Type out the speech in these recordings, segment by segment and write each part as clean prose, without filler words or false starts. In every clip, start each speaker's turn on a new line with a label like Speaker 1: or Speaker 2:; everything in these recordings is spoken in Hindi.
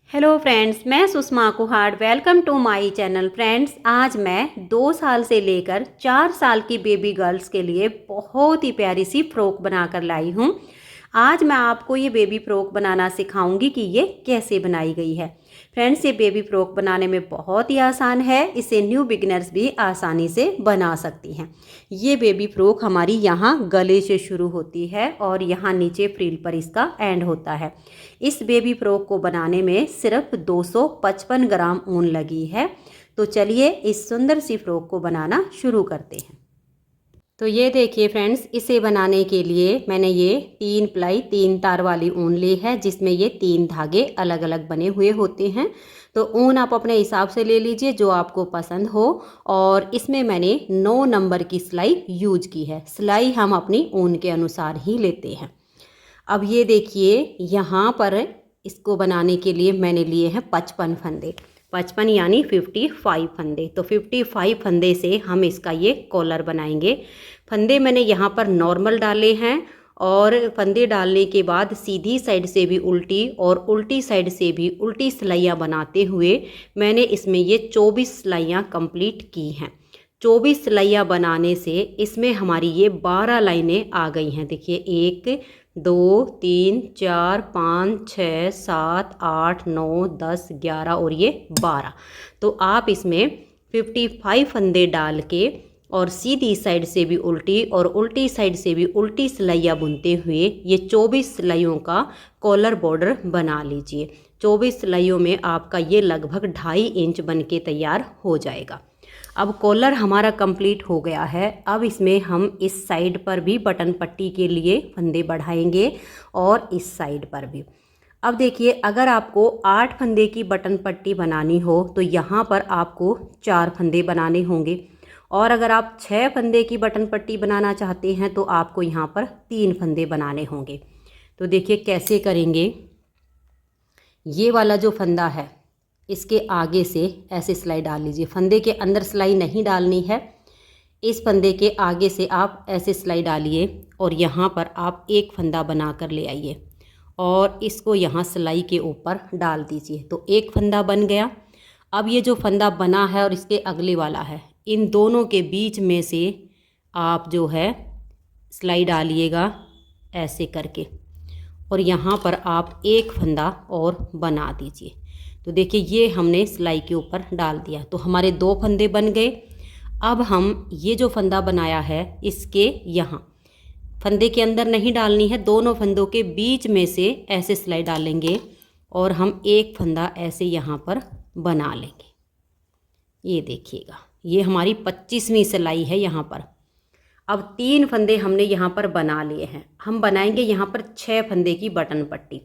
Speaker 1: हेलो फ्रेंड्स, मैं Sushma Kuhad. Welcome to my channel. Friends, आज मैं 2 साल से लेकर 4 साल की बेबी गर्ल्स के लिए बहुत ही प्यारी सी फ्रॉक बनाकर लाई हूँ। आज मैं आपको ये बेबी फ्रॉक बनाना सिखाऊंगी कि ये कैसे बनाई गई है। फ्रेंड्स, ये बेबी फ्रॉक बनाने में बहुत ही आसान है। इसे न्यू बिगिनर्स भी आसानी से बना सकती हैं। ये बेबी फ्रॉक हमारी यहाँ गले से शुरू होती है और यहाँ नीचे फ्रिल पर इसका एंड होता है। इस बेबी फ्रॉक को बनाने में सिर्फ 255 ग्राम ऊन लगी है। तो चलिए इस सुंदर सी फ्रॉक को बनाना शुरू करते हैं। तो ये देखिए फ्रेंड्स, इसे बनाने के लिए मैंने ये 3 प्लाई 3 तार वाली ऊन ली है, जिसमें ये 3 धागे अलग अलग बने हुए होते हैं। तो ऊन आप अपने हिसाब से ले लीजिए जो आपको पसंद हो। और इसमें मैंने 9 नंबर की सिलाई यूज की है। सिलाई हम अपनी ऊन के अनुसार ही लेते हैं। अब ये देखिए, यहाँ पर इसको बनाने के लिए मैंने लिए हैं 55 फंदे। 55 यानी 55 फंदे। तो 55 फंदे से हम इसका ये कॉलर बनाएंगे। फंदे मैंने यहाँ पर नॉर्मल डाले हैं और फंदे डालने के बाद सीधी साइड से भी उल्टी और उल्टी साइड से भी उल्टी सिलाइयाँ बनाते हुए मैंने इसमें ये 24 सिलाइयाँ कंप्लीट की हैं। 24 सिलाइयाँ बनाने से इसमें हमारी ये 12 लाइनें आ गई हैं। देखिए 1 2 3 4 5 6 7 8 9 10 11 और ये 12। तो आप इसमें 55 फंदे डाल के और सीधी साइड से भी उल्टी और उल्टी साइड से भी उल्टी सिलाइयाँ बुनते हुए ये 24 सिलाइयों का कॉलर बॉर्डर बना लीजिए। 24 सिलाइयों में आपका ये लगभग 2.5 इंच बन के तैयार हो जाएगा। अब कॉलर हमारा कंप्लीट हो गया है। अब इसमें हम इस साइड पर भी बटन पट्टी के लिए फंदे बढ़ाएंगे और इस साइड पर भी। अब देखिए, अगर आपको 8 फंदे की बटन पट्टी बनानी हो तो यहाँ पर आपको 4 फंदे बनाने होंगे। और अगर आप 6 फंदे की बटन पट्टी बनाना चाहते हैं तो आपको यहाँ पर 3 फंदे बनाने होंगे। तो देखिए कैसे करेंगे। ये वाला जो फंदा है इसके आगे से ऐसे सिलाई डाल लीजिए। फंदे के अंदर सिलाई नहीं डालनी है। इस फंदे के आगे से आप ऐसे सिलाई डालिए और यहाँ पर आप एक फंदा बना कर ले आइए और इसको यहाँ सिलाई के ऊपर डाल दीजिए। तो एक फंदा बन गया। अब ये जो फंदा बना है और इसके अगले वाला है, इन दोनों के बीच में से आप जो है सिलाई डालिएगा ऐसे करके और यहाँ पर आप एक फंदा और बना दीजिए। तो देखिए ये हमने सिलाई के ऊपर डाल दिया। तो हमारे 2 फंदे बन गए। अब हम ये जो फंदा बनाया है इसके यहाँ फंदे के अंदर नहीं डालनी है, दोनों फंदों के बीच में से ऐसे सिलाई डालेंगे और हम एक फंदा ऐसे यहाँ पर बना लेंगे। ये देखिएगा, ये हमारी 25वीं सिलाई है यहाँ पर। अब 3 फंदे हमने यहाँ पर बना लिए हैं। हम बनाएंगे यहाँ पर 6 फंदे की बटन पट्टी।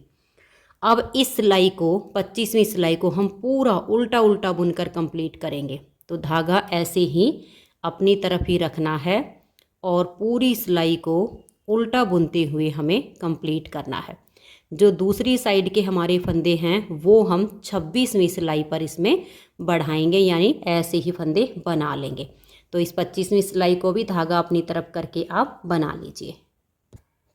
Speaker 1: अब इस सिलाई को 25वीं सिलाई को हम पूरा उल्टा उल्टा बुनकर कंप्लीट करेंगे। तो धागा ऐसे ही अपनी तरफ ही रखना है और पूरी सिलाई को उल्टा बुनते हुए हमें कंप्लीट करना है। जो दूसरी साइड के हमारे फंदे हैं वो हम 26वीं सिलाई पर इसमें बढ़ाएंगे, यानी ऐसे ही फंदे बना लेंगे। तो इस 25वीं सिलाई को भी धागा अपनी तरफ करके आप बना लीजिए।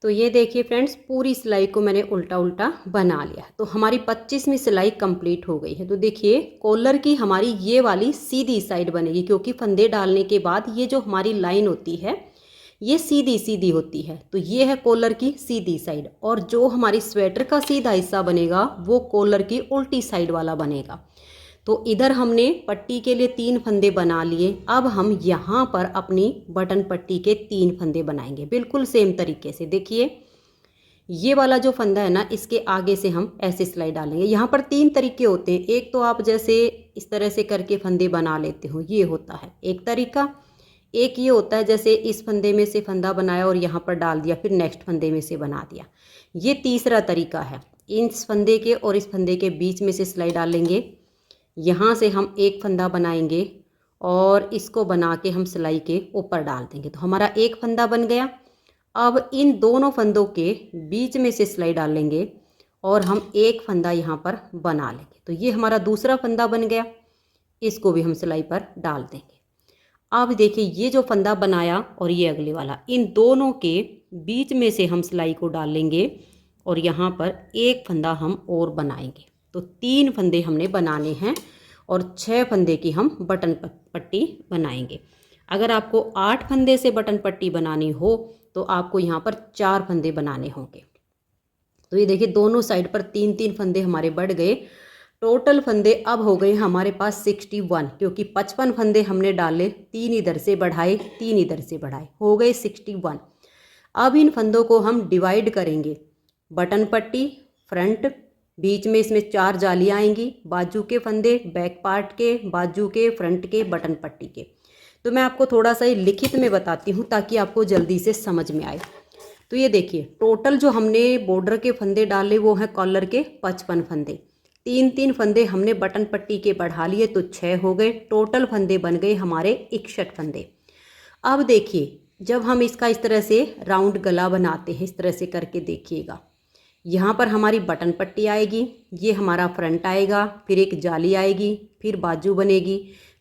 Speaker 1: तो ये देखिए फ्रेंड्स, पूरी सिलाई को मैंने उल्टा उल्टा बना लिया। तो हमारी 25वीं सिलाई कंप्लीट हो गई है। तो देखिए कॉलर की हमारी ये वाली सीधी साइड बनेगी, क्योंकि फंदे डालने के बाद ये जो हमारी लाइन होती है ये सीधी सीधी होती है। तो ये है कॉलर की सीधी साइड और जो हमारी स्वेटर का सीधा हिस्सा बनेगा वो कॉलर की उल्टी साइड वाला बनेगा। तो इधर हमने पट्टी के लिए 3 फंदे बना लिए। अब हम यहाँ पर अपनी बटन पट्टी के 3 फंदे बनाएंगे बिल्कुल सेम तरीके से। देखिए ये वाला जो फंदा है ना, इसके आगे से हम ऐसे सिलाई डालेंगे। यहाँ पर 3 तरीके होते हैं। एक तो आप जैसे इस तरह से करके फंदे बना लेते हो, ये होता है एक तरीका। एक ये होता है जैसे इस फंदे में से फंदा बनाया और यहाँ पर डाल दिया, फिर नेक्स्ट फंदे में से बना दिया। ये तीसरा तरीका है। इस फंदे के और इस फंदे के बीच में से सिलाई डालेंगे, यहाँ से हम एक फंदा बनाएंगे और इसको बना के हम सिलाई के ऊपर डाल देंगे। तो हमारा एक फंदा बन गया। अब इन दोनों फंदों के बीच में से सिलाई डालेंगे और हम एक फंदा यहाँ पर बना लेंगे। तो ये हमारा दूसरा फंदा बन गया। इसको भी हम सिलाई पर डाल देंगे। अब देखिए ये जो फंदा बनाया और ये अगले वाला, इन दोनों के बीच में से हम सिलाई को डालेंगे और यहाँ पर एक फंदा हम और बनाएंगे। तो 3 फंदे हमने बनाने हैं और 6 फंदे की हम बटन पट्टी बनाएंगे। अगर आपको 8 फंदे से बटन पट्टी बनानी हो तो आपको यहाँ पर 4 फंदे बनाने होंगे। तो ये देखिए दोनों साइड पर 3-3 फंदे हमारे बढ़ गए। टोटल फंदे अब हो गए हमारे पास 61, क्योंकि 55 फंदे हमने डाले, 3 इधर से बढ़ाए 3 इधर से बढ़ाए, हो गए 61। अब इन फंदों को हम डिवाइड करेंगे। बटन पट्टी फ्रंट, बीच में इसमें 4 जाली आएंगी, बाजू के फंदे बैक पार्ट के, बाजू के, फ्रंट के, बटन पट्टी के। तो मैं आपको थोड़ा सा लिखित में बताती हूँ ताकि आपको जल्दी से समझ में आए। तो ये देखिए टोटल जो हमने बॉर्डर के फंदे डाले वो हैं कॉलर के 55 फंदे। 3-3 फंदे हमने बटन पट्टी के बढ़ा लिए तो 6 हो गए। टोटल फंदे बन गए हमारे 61 फंदे। अब देखिए जब हम इसका इस तरह से राउंड गला बनाते हैं, इस तरह से करके देखिएगा, यहाँ पर हमारी बटन पट्टी आएगी, ये हमारा फ्रंट आएगा, फिर एक जाली आएगी, फिर बाजू बनेगी,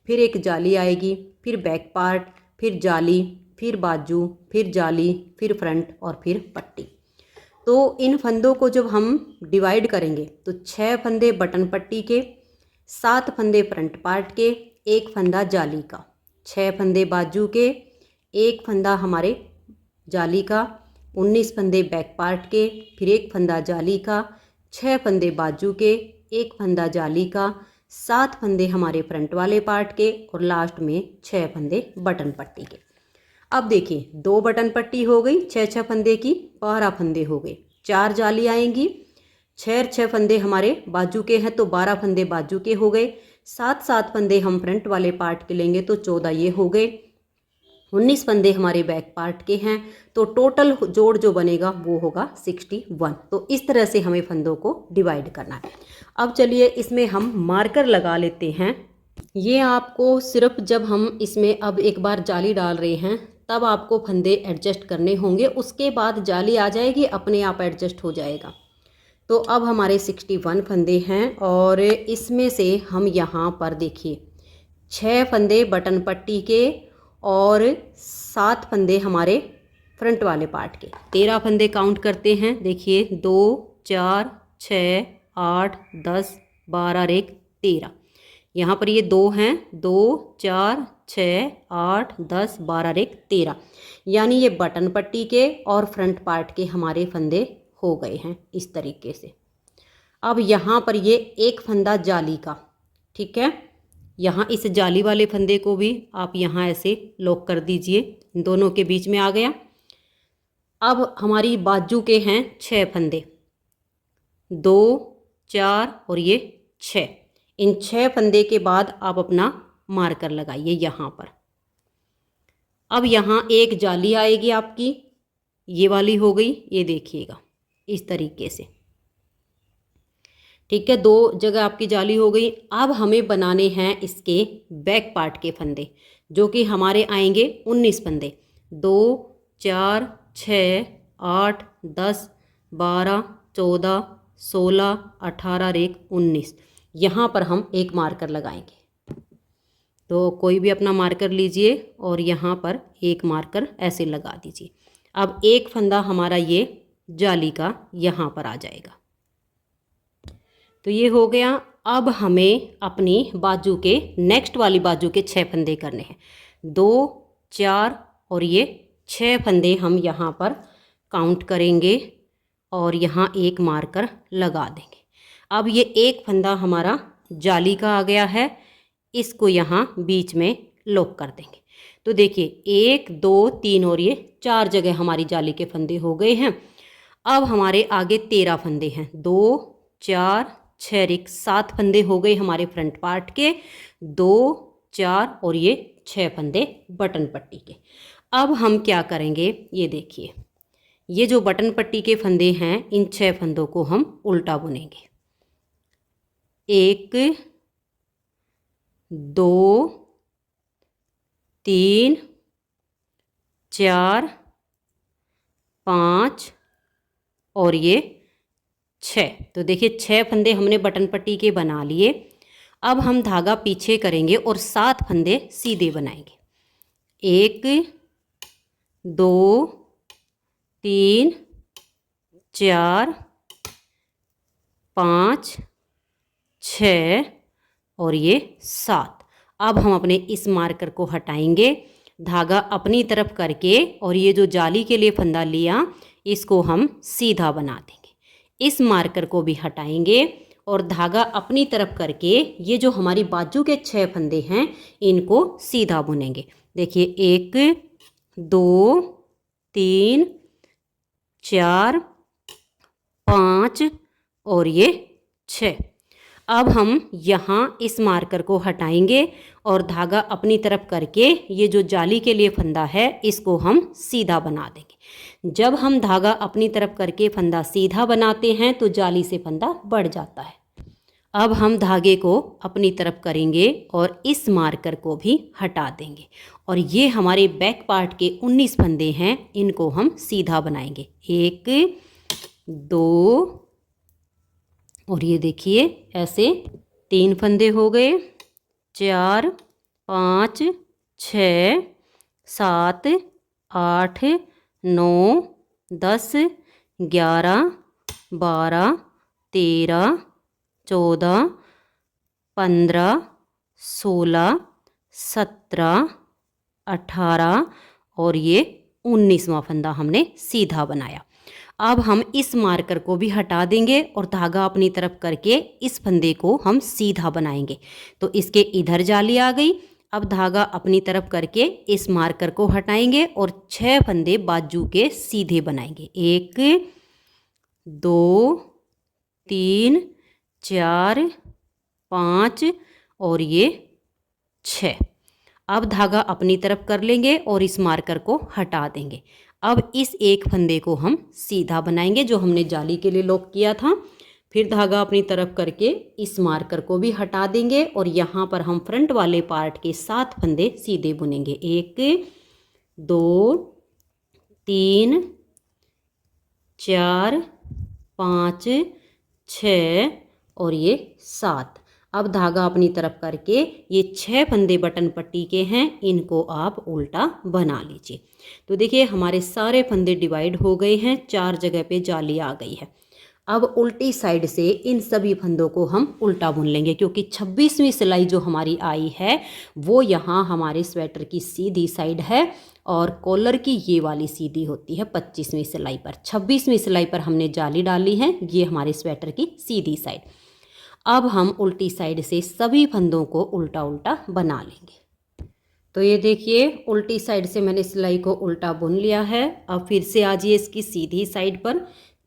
Speaker 1: फिर एक जाली आएगी, फिर बैक पार्ट, फिर जाली, फिर बाजू, फिर जाली, फिर फ्रंट और फिर पट्टी। तो इन फंदों को जब हम डिवाइड करेंगे तो 6 फंदे बटन पट्टी के, 7 फंदे फ्रंट पार्ट के, 1 फंदा जाली का, 6 फंदे बाजू के, 1 फंदा हमारे जाली का, 19 फंदे बैक पार्ट के, फिर 1 फंदा जाली का, 6 फंदे बाजू के, 1 फंदा जाली का, 7 फंदे हमारे फ्रंट वाले पार्ट के और लास्ट में 6 फंदे बटन पट्टी के। अब देखिए 2 बटन पट्टी हो गई, 6 फंदे की, 12 फंदे हो गए। 4 जाली आएंगी, 6 फंदे हमारे बाजू के हैं तो 12 फंदे बाजू के हो गए। 7 फंदे हम फ्रंट वाले पार्ट के लेंगे तो 14 ये हो गए। 19 फंदे हमारे बैक पार्ट के हैं तो टोटल जोड़ जो बनेगा वो होगा 61। तो इस तरह से हमें फंदों को डिवाइड करना है। अब चलिए इसमें हम मार्कर लगा लेते हैं। ये आपको सिर्फ जब हम इसमें अब एक बार जाली डाल रहे हैं तब आपको फंदे एडजस्ट करने होंगे, उसके बाद जाली आ जाएगी अपने आप एडजस्ट हो जाएगा। तो अब हमारे 61 फंदे हैं और इसमें से हम यहाँ पर देखिए 6 फंदे बटन पट्टी के और 7 फंदे हमारे फ्रंट वाले पार्ट के, 13 फंदे काउंट करते हैं। देखिए 2 4 6 8 10 12 और 1 13। यहाँ पर ये 2 हैं, 2 4 6 8 10 12 और 1 13, यानी ये बटन पट्टी के और फ्रंट पार्ट के हमारे फंदे हो गए हैं इस तरीके से। अब यहाँ पर ये 1 फंदा जाली का, ठीक है, यहाँ इस जाली वाले फंदे को भी आप यहाँ ऐसे लॉक कर दीजिए, दोनों के बीच में आ गया। अब हमारी बाजू के हैं 6 फंदे, 2 4 और ये 6। इन 6 फंदे के बाद आप अपना मार्कर लगाइए यहाँ पर। अब यहाँ एक जाली आएगी आपकी, ये वाली हो गई, ये देखिएगा इस तरीके से, ठीक है, 2 जगह आपकी जाली हो गई। अब हमें बनाने हैं इसके बैक पार्ट के फंदे जो कि हमारे आएंगे 19 फंदे, 2 4 6 8 10 12 14 16 18 और 1 19। यहाँ पर हम एक मार्कर लगाएंगे। तो कोई भी अपना मार्कर लीजिए और यहाँ पर एक मार्कर ऐसे लगा दीजिए। अब एक फंदा हमारा ये जाली का यहाँ पर आ जाएगा। तो ये हो गया। अब हमें अपनी बाजू के नेक्स्ट वाली बाजू के 6 फंदे करने हैं, 2 4 और ये 6 फंदे हम यहाँ पर काउंट करेंगे और यहाँ एक मार्कर लगा देंगे। अब ये एक फंदा हमारा जाली का आ गया है, इसको यहाँ बीच में लॉक कर देंगे। तो देखिए 1 2 3 और ये 4 जगह हमारी जाली के फंदे हो गए हैं। अब हमारे आगे 13 फंदे हैं, 2 4 6 1 7 फंदे हो गए हमारे फ्रंट पार्ट के, 2 4 और ये 6 फंदे बटन पट्टी के। अब हम क्या करेंगे, ये देखिए ये जो बटन पट्टी के फंदे हैं इन 6 फंदों को हम उल्टा बुनेंगे। 1 2 3 4 5 और ये 6। तो देखिए 6 फंदे हमने बटन पट्टी के बना लिए। अब हम धागा पीछे करेंगे और 7 फंदे सीधे बनाएंगे। 1 2 3 4 5 6 और ये 7। अब हम अपने इस मार्कर को हटाएंगे, धागा अपनी तरफ करके, और ये जो जाली के लिए फंदा लिया इसको हम सीधा बना देंगे। इस मार्कर को भी हटाएंगे और धागा अपनी तरफ करके ये जो हमारी बाजू के 6 फंदे हैं इनको सीधा बुनेंगे। देखिए 1 2 3 4 5 और ये 6। अब हम यहाँ इस मार्कर को हटाएंगे और धागा अपनी तरफ करके ये जो जाली के लिए फंदा है इसको हम सीधा बना देंगे। जब हम धागा अपनी तरफ करके फंदा सीधा बनाते हैं तो जाली से फंदा बढ़ जाता है। अब हम धागे को अपनी तरफ करेंगे और इस मार्कर को भी हटा देंगे और ये हमारे बैक पार्ट के 19 फंदे हैं, इनको हम सीधा बनाएंगे। 1 2 और ये देखिए ऐसे 3 फंदे हो गए, 4 5 6 7 8 9 10 11 12 13 14 15 16 17 18 और ये 19वां फंदा हमने सीधा बनाया। अब हम इस मार्कर को भी हटा देंगे और धागा अपनी तरफ करके इस फंदे को हम सीधा बनाएंगे। तो इसके इधर जाली आ गई। अब धागा अपनी तरफ करके इस मार्कर को हटाएंगे और 6 फंदे बाजू के सीधे बनाएंगे। 1 2 3 4 5 और ये 6। अब धागा अपनी तरफ कर लेंगे और इस मार्कर को हटा देंगे। अब इस एक फंदे को हम सीधा बनाएंगे जो हमने जाली के लिए लॉक किया था। फिर धागा अपनी तरफ करके इस मार्कर को भी हटा देंगे और यहाँ पर हम फ्रंट वाले पार्ट के 7 फंदे सीधे बुनेंगे। 1 2 3 4 5 6 और ये 7। अब धागा अपनी तरफ करके ये 6 फंदे बटन पट्टी के हैं, इनको आप उल्टा बना लीजिए। तो देखिए हमारे सारे फंदे डिवाइड हो गए हैं, 4 जगह पे जाली आ गई है। अब उल्टी साइड से इन सभी फंदों को हम उल्टा बुन लेंगे क्योंकि 26वीं सिलाई जो हमारी आई है वो यहाँ हमारे स्वेटर की सीधी साइड है और कॉलर की ये वाली सीधी होती है 25वीं सिलाई पर। 26वीं सिलाई पर हमने जाली डाली है, ये हमारे स्वेटर की सीधी साइड। अब हम उल्टी साइड से सभी फंदों को उल्टा उल्टा बना लेंगे। तो ये देखिए उल्टी साइड से मैंने सिलाई को उल्टा बुन लिया है। अब फिर से आ जाइए इसकी सीधी साइड पर।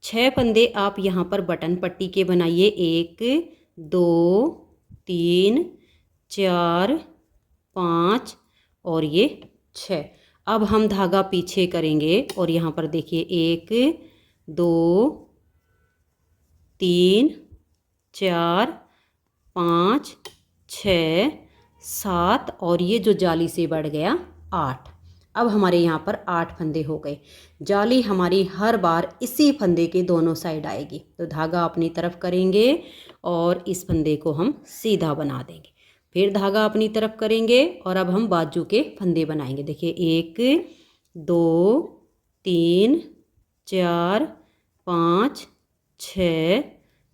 Speaker 1: 6 फंदे आप यहाँ पर बटन पट्टी के बनाइए। 1 2 3 4 5 और ये 6। अब हम धागा पीछे करेंगे और यहाँ पर देखिए 1 2 3 4 5 6 7 और ये जो जाली से बढ़ गया 8। अब हमारे यहाँ पर 8 फंदे हो गए। जाली हमारी हर बार इसी फंदे के दोनों साइड आएगी। तो धागा अपनी तरफ करेंगे और इस फंदे को हम सीधा बना देंगे। फिर धागा अपनी तरफ करेंगे और अब हम बाजू के फंदे बनाएंगे। देखिए 1 2 3 4 5 6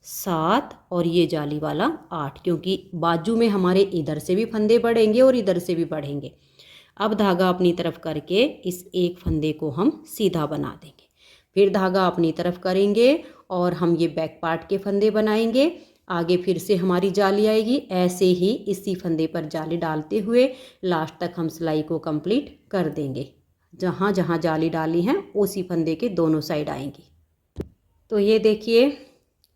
Speaker 1: 7 और ये जाली वाला 8, क्योंकि बाजू में हमारे इधर से भी फंदे बढ़ेंगे और इधर से भी बढ़ेंगे। अब धागा अपनी तरफ करके इस एक फंदे को हम सीधा बना देंगे। फिर धागा अपनी तरफ करेंगे और हम ये बैक पार्ट के फंदे बनाएंगे। आगे फिर से हमारी जाली आएगी। ऐसे ही इसी फंदे पर जाली डालते हुए लास्ट तक हम सिलाई को कंप्लीट कर देंगे। जहाँ जहाँ जाली डाली है उसी फंदे के दोनों साइड आएंगी। तो ये देखिए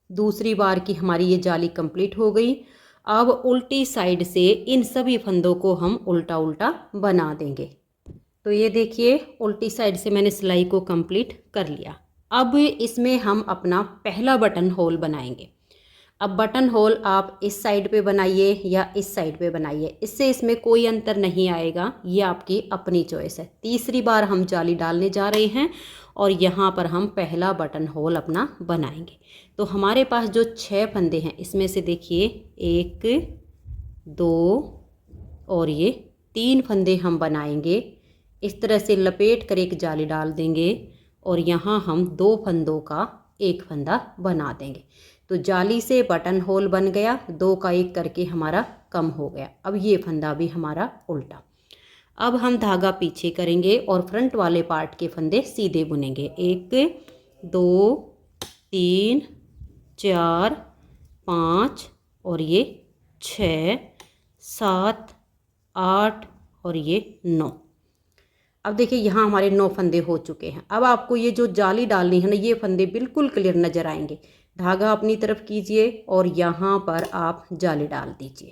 Speaker 1: दूसरी बार की हमारी ये जाली कंप्लीट हो गई। अब उल्टी साइड से इन सभी फंदों को हम उल्टा उल्टा बना देंगे। तो ये देखिए उल्टी साइड से मैंने सिलाई को कंप्लीट कर लिया। अब इसमें हम अपना पहला बटन होल बनाएंगे। अब बटन होल आप इस साइड पे बनाइए या इस साइड पे बनाइए, इससे इसमें कोई अंतर नहीं आएगा, ये आपकी अपनी चॉइस है। तीसरी बार हम जाली डालने जा रहे हैं और यहाँ पर हम पहला बटन होल अपना बनाएंगे। तो हमारे पास जो 6 फंदे हैं इसमें से देखिए 1 2 और ये 3 फंदे हम बनाएंगे। इस तरह से लपेट कर एक जाली डाल देंगे और यहाँ हम 2 फंदों का एक फंदा बना देंगे। तो जाली से बटन होल बन गया, 2 का 1 करके हमारा कम हो गया। अब ये फंदा भी हमारा उल्टा। अब हम धागा पीछे करेंगे और फ्रंट वाले पार्ट के फंदे सीधे बुनेंगे। 1 2 3 4 5 और ये 6 7 8 और ये 9। अब देखिए यहाँ हमारे 9 फंदे हो चुके हैं। अब आपको ये जो जाली डालनी है ना, ये फंदे बिल्कुल क्लियर नज़र आएंगे। धागा अपनी तरफ कीजिए और यहाँ पर आप जाली डाल दीजिए,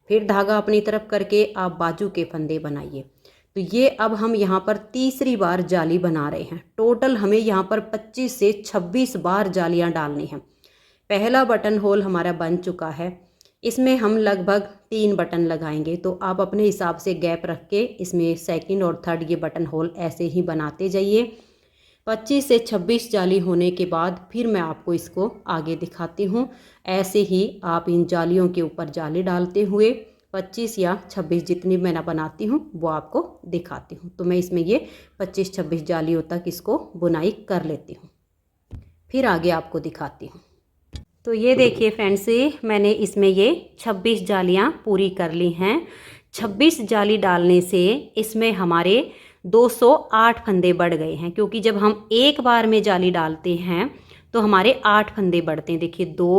Speaker 1: फिर धागा अपनी तरफ करके आप बाजू के फंदे बनाइए। तो ये अब हम यहाँ पर तीसरी बार जाली बना रहे हैं। टोटल हमें यहाँ पर 25 से 26 बार जालियाँ डालनी हैं। पहला बटन होल हमारा बन चुका है, इसमें हम लगभग 3 बटन लगाएंगे। तो आप अपने हिसाब से गैप रख के इसमें सेकंड और थर्ड ये बटन होल ऐसे ही बनाते जाइए। 25 से 26 जाली होने के बाद फिर मैं आपको इसको आगे दिखाती हूँ। ऐसे ही आप इन जालियों के ऊपर जाली डालते हुए 25 या 26 जितनी मैं बनाती हूँ वो आपको दिखाती हूँ। तो मैं इसमें ये 25-26 जालियों तक इसको बुनाई कर लेती हूँ, फिर आगे आपको दिखाती हूँ। तो ये देखिए फ्रेंड्स, मैंने इसमें ये 26 जालियाँ पूरी कर ली हैं। 26 जाली डालने से इसमें हमारे 208 फंदे बढ़ गए हैं, क्योंकि जब हम एक बार में जाली डालते हैं तो हमारे 8 फंदे बढ़ते हैं। देखिए 2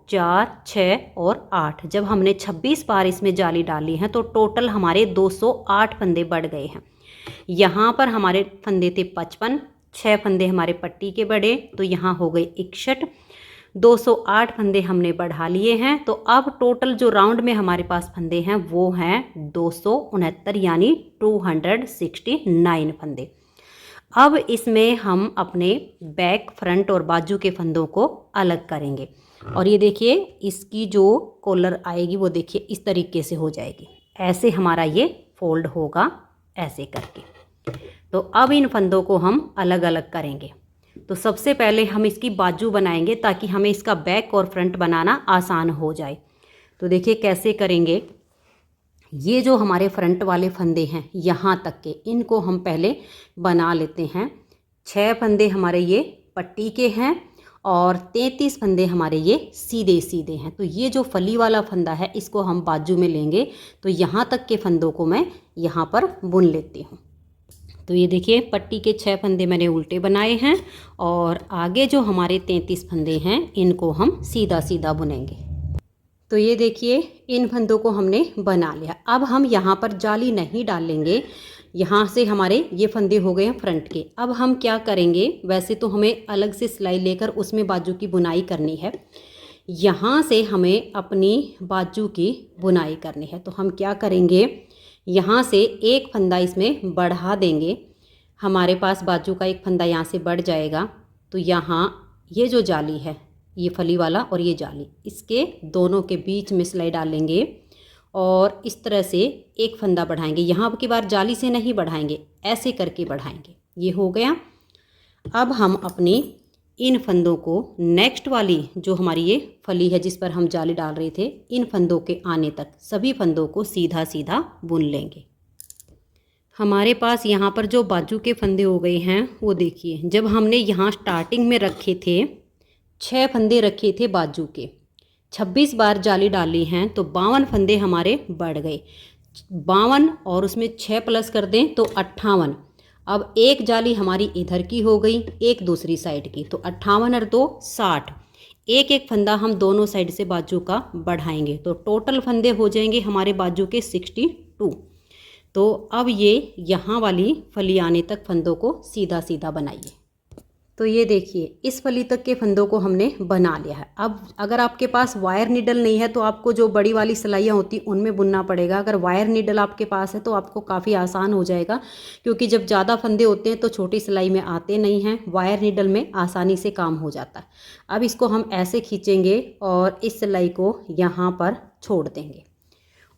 Speaker 1: 4 6 और 8। जब हमने 26 बार इसमें जाली डाली है तो टोटल हमारे 208 फंदे बढ़ गए हैं। यहाँ पर हमारे फंदे थे 55, 6 फंदे हमारे पट्टी के बढ़े, तो यहाँ हो गए 61। 208 फंदे हमने बढ़ा लिए हैं। तो अब टोटल जो राउंड में हमारे पास फंदे हैं वो हैं 269, यानी 269 फंदे। अब इसमें हम अपने बैक, फ्रंट और बाजू के फंदों को अलग करेंगे। और ये देखिए इसकी जो कॉलर आएगी वो देखिए इस तरीके से हो जाएगी। ऐसे हमारा ये फोल्ड होगा ऐसे करके। तो अब इन फंदों को हम अलग अलग करेंगे। तो सबसे पहले हम इसकी बाजू बनाएंगे ताकि हमें इसका बैक और फ्रंट बनाना आसान हो जाए। तो देखिए कैसे करेंगे। ये जो हमारे फ्रंट वाले फंदे हैं यहाँ तक के, इनको हम पहले बना लेते हैं। 6 फंदे हमारे ये पट्टी के हैं और 33 फंदे हमारे ये सीधे सीधे हैं। तो ये जो फली वाला फंदा है इसको हम बाजू में लेंगे। तो यहाँ तक के फंदों को मैं यहाँ पर बुन लेती हूँ। तो ये देखिए पट्टी के 6 फंदे मैंने उल्टे बनाए हैं और आगे जो हमारे 33 फंदे हैं इनको हम सीधा सीधा बुनेंगे। तो ये देखिए इन फंदों को हमने बना लिया। अब हम यहाँ पर जाली नहीं डालेंगे। यहाँ से हमारे ये फंदे हो गए हैं फ्रंट के। अब हम क्या करेंगे, वैसे तो हमें अलग से सिलाई लेकर उसमें बाजू की बुनाई करनी है। यहाँ से हमें अपनी बाजू की बुनाई करनी है। तो हम क्या करेंगे, यहाँ से एक फंदा इसमें बढ़ा देंगे। हमारे पास बाजू का एक फंदा यहाँ से बढ़ जाएगा। तो यहाँ ये जो जाली है, ये फली वाला और ये जाली, इसके दोनों के बीच में सिलाई डालेंगे और इस तरह से एक फंदा बढ़ाएंगे। यहाँ की बार जाली से नहीं बढ़ाएंगे, ऐसे करके बढ़ाएंगे। ये हो गया। अब हम अपनी इन फंदों को नेक्स्ट वाली जो हमारी ये फली है जिस पर हम जाली डाल रहे थे, इन फंदों के आने तक सभी फंदों को सीधा सीधा बुन लेंगे। हमारे पास यहाँ पर जो बाजू के फंदे हो गए हैं वो देखिए, जब हमने यहाँ स्टार्टिंग में रखे थे 6 फंदे रखे थे बाजू के, 26 बार जाली डाली हैं तो 52 फंदे हमारे बढ़ गए। 52 और उसमें 6 प्लस कर दें तो 58। अब एक जाली हमारी इधर की हो गई, एक दूसरी साइड की, तो 58 और 2 60। एक एक फंदा हम दोनों साइड से बाजू का बढ़ाएंगे तो टोटल फंदे हो जाएंगे हमारे बाजू के 62। तो अब ये यहाँ वाली फली आने तक फंदों को सीधा सीधा बनाइए। तो ये देखिए इस फली तक के फंदों को हमने बना लिया है। अब अगर आपके पास वायर नीडल नहीं है तो आपको जो बड़ी वाली सिलाइयाँ होती उनमें बुनना पड़ेगा। अगर वायर नीडल आपके पास है तो आपको काफ़ी आसान हो जाएगा, क्योंकि जब ज़्यादा फंदे होते हैं तो छोटी सिलाई में आते नहीं हैं, वायर नीडल में आसानी से काम हो जाता है। अब इसको हम ऐसे खींचेंगे और इस सिलाई को यहाँ पर छोड़ देंगे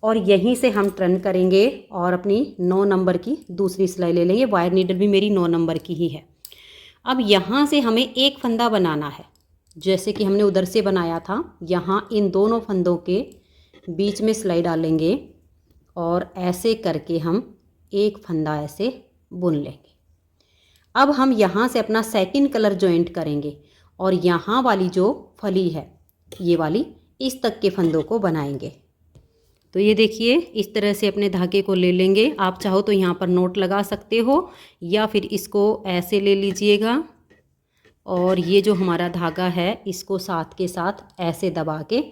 Speaker 1: और यहीं से हम टर्न करेंगे और अपनी 9 नंबर की दूसरी सिलाई ले लेंगे। वायर नीडल भी मेरी 9 नंबर की ही है। अब यहाँ से हमें एक फंदा बनाना है, जैसे कि हमने उधर से बनाया था। यहाँ इन दोनों फंदों के बीच में सिलाई डालेंगे और ऐसे करके हम एक फंदा ऐसे बुन लेंगे। अब हम यहाँ से अपना सेकंड कलर जॉइंट करेंगे और यहाँ वाली जो फली है ये वाली इस तक के फंदों को बनाएंगे। तो ये देखिए इस तरह से अपने धागे को ले लेंगे। आप चाहो तो यहाँ पर नोट लगा सकते हो या फिर इसको ऐसे ले लीजिएगा और ये जो हमारा धागा है इसको साथ के साथ ऐसे दबा के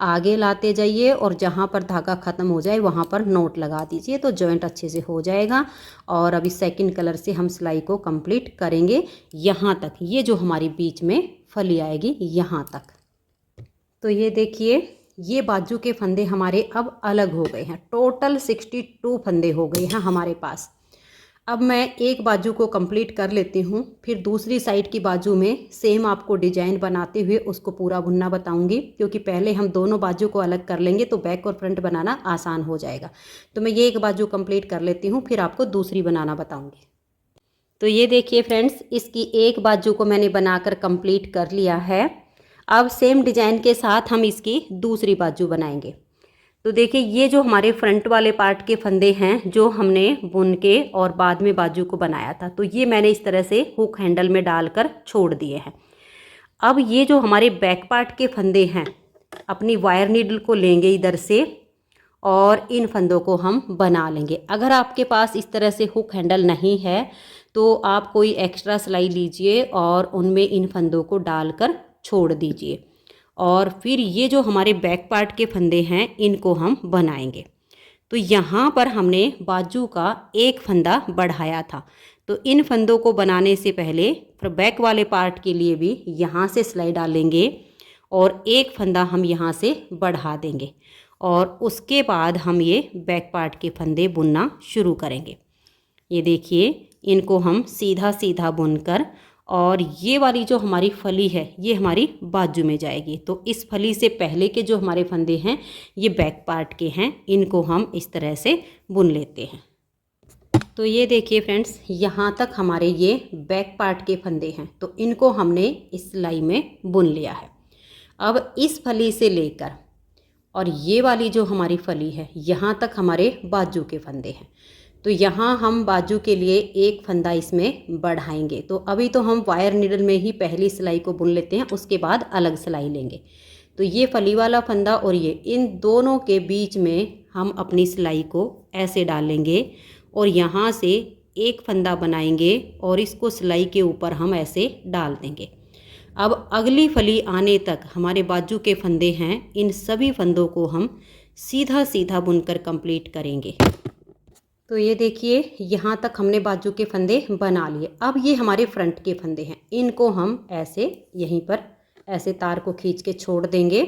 Speaker 1: आगे लाते जाइए और जहाँ पर धागा ख़त्म हो जाए वहाँ पर नोट लगा दीजिए तो जॉइंट अच्छे से हो जाएगा। और अभी सेकंड कलर से हम सिलाई को कंप्लीट करेंगे यहाँ तक, ये जो हमारी बीच में फली आएगी यहाँ तक। तो ये देखिए ये बाजू के फंदे हमारे अब अलग हो गए हैं। टोटल 62 फंदे हो गए हैं हमारे पास। अब मैं एक बाजू को कंप्लीट कर लेती हूँ, फिर दूसरी साइड की बाजू में सेम आपको डिजाइन बनाते हुए उसको पूरा बुनना बताऊँगी, क्योंकि पहले हम दोनों बाजू को अलग कर लेंगे तो बैक और फ्रंट बनाना आसान हो जाएगा। तो मैं ये एक बाजू कंप्लीट कर लेती हूँ, फिर आपको दूसरी बनाना बताऊँगी। तो ये देखिए फ्रेंड्स, इसकी एक बाजू को मैंने बनाकर कंप्लीट कर लिया है। अब सेम डिजाइन के साथ हम इसकी दूसरी बाजू बनाएंगे। तो देखिए ये जो हमारे फ्रंट वाले पार्ट के फंदे हैं जो हमने बुन के और बाद में बाजू को बनाया था, तो ये मैंने इस तरह से हुक हैंडल में डालकर छोड़ दिए हैं। अब ये जो हमारे बैक पार्ट के फंदे हैं, अपनी वायर नीडल को लेंगे इधर से और इन फंदों को हम बना लेंगे। अगर आपके पास इस तरह से हुक हैंडल नहीं है तो आप कोई एक्स्ट्रा सिलाई लीजिए और उनमें इन फंदों को डालकर छोड़ दीजिए और फिर ये जो हमारे बैक पार्ट के फंदे हैं इनको हम बनाएंगे। तो यहाँ पर हमने बाजू का एक फंदा बढ़ाया था, तो इन फंदों को बनाने से पहले फिर बैक वाले पार्ट के लिए भी यहाँ से सिलाई डालेंगे और एक फंदा हम यहाँ से बढ़ा देंगे और उसके बाद हम ये बैक पार्ट के फंदे बुनना शुरू करेंगे। ये देखिए इनको हम सीधा सीधा बुनकर और ये वाली जो हमारी फली है ये हमारी बाजू में जाएगी। तो इस फली से पहले के जो हमारे फंदे हैं ये बैक पार्ट के हैं, इनको हम इस तरह से बुन लेते हैं। तो ये देखिए फ्रेंड्स, यहाँ तक हमारे ये बैक पार्ट के फंदे हैं, तो इनको हमने इस सिलाई में बुन लिया है। अब इस फली से लेकर और ये वाली जो हमारी फली है यहाँ तक हमारे बाजू के फंदे हैं। तो यहाँ हम बाजू के लिए एक फंदा इसमें बढ़ाएंगे। तो अभी तो हम वायर नीडल में ही पहली सिलाई को बुन लेते हैं, उसके बाद अलग सिलाई लेंगे। तो ये फली वाला फंदा और ये, इन दोनों के बीच में हम अपनी सिलाई को ऐसे डालेंगे और यहाँ से एक फंदा बनाएंगे और इसको सिलाई के ऊपर हम ऐसे डाल देंगे। अब अगली फली आने तक हमारे बाजू के फंदे हैं, इन सभी फंदों को हम सीधा सीधा बुनकर कंप्लीट करेंगे। तो ये देखिए यहाँ तक हमने बाजू के फंदे बना लिए। अब ये हमारे फ्रंट के फंदे हैं, इनको हम ऐसे यहीं पर ऐसे तार को खींच के छोड़ देंगे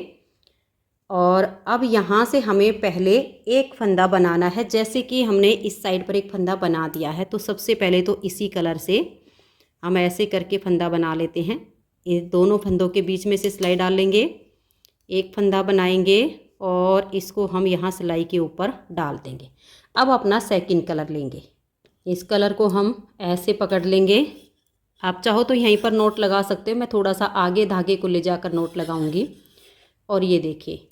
Speaker 1: और अब यहाँ से हमें पहले एक फंदा बनाना है। जैसे कि हमने इस साइड पर एक फंदा बना दिया है, तो सबसे पहले तो इसी कलर से हम ऐसे करके फंदा बना लेते हैं। इन दोनों फंदों के बीच में से सिलाई डाल लेंगे, एक फंदा बनाएंगे और इसको हम यहाँ सिलाई के ऊपर डाल देंगे। अब अपना सेकंड कलर लेंगे, इस कलर को हम ऐसे पकड़ लेंगे। आप चाहो तो यहीं पर नोट लगा सकते हो, मैं थोड़ा सा आगे धागे को ले जाकर नोट लगाऊंगी। और ये देखिए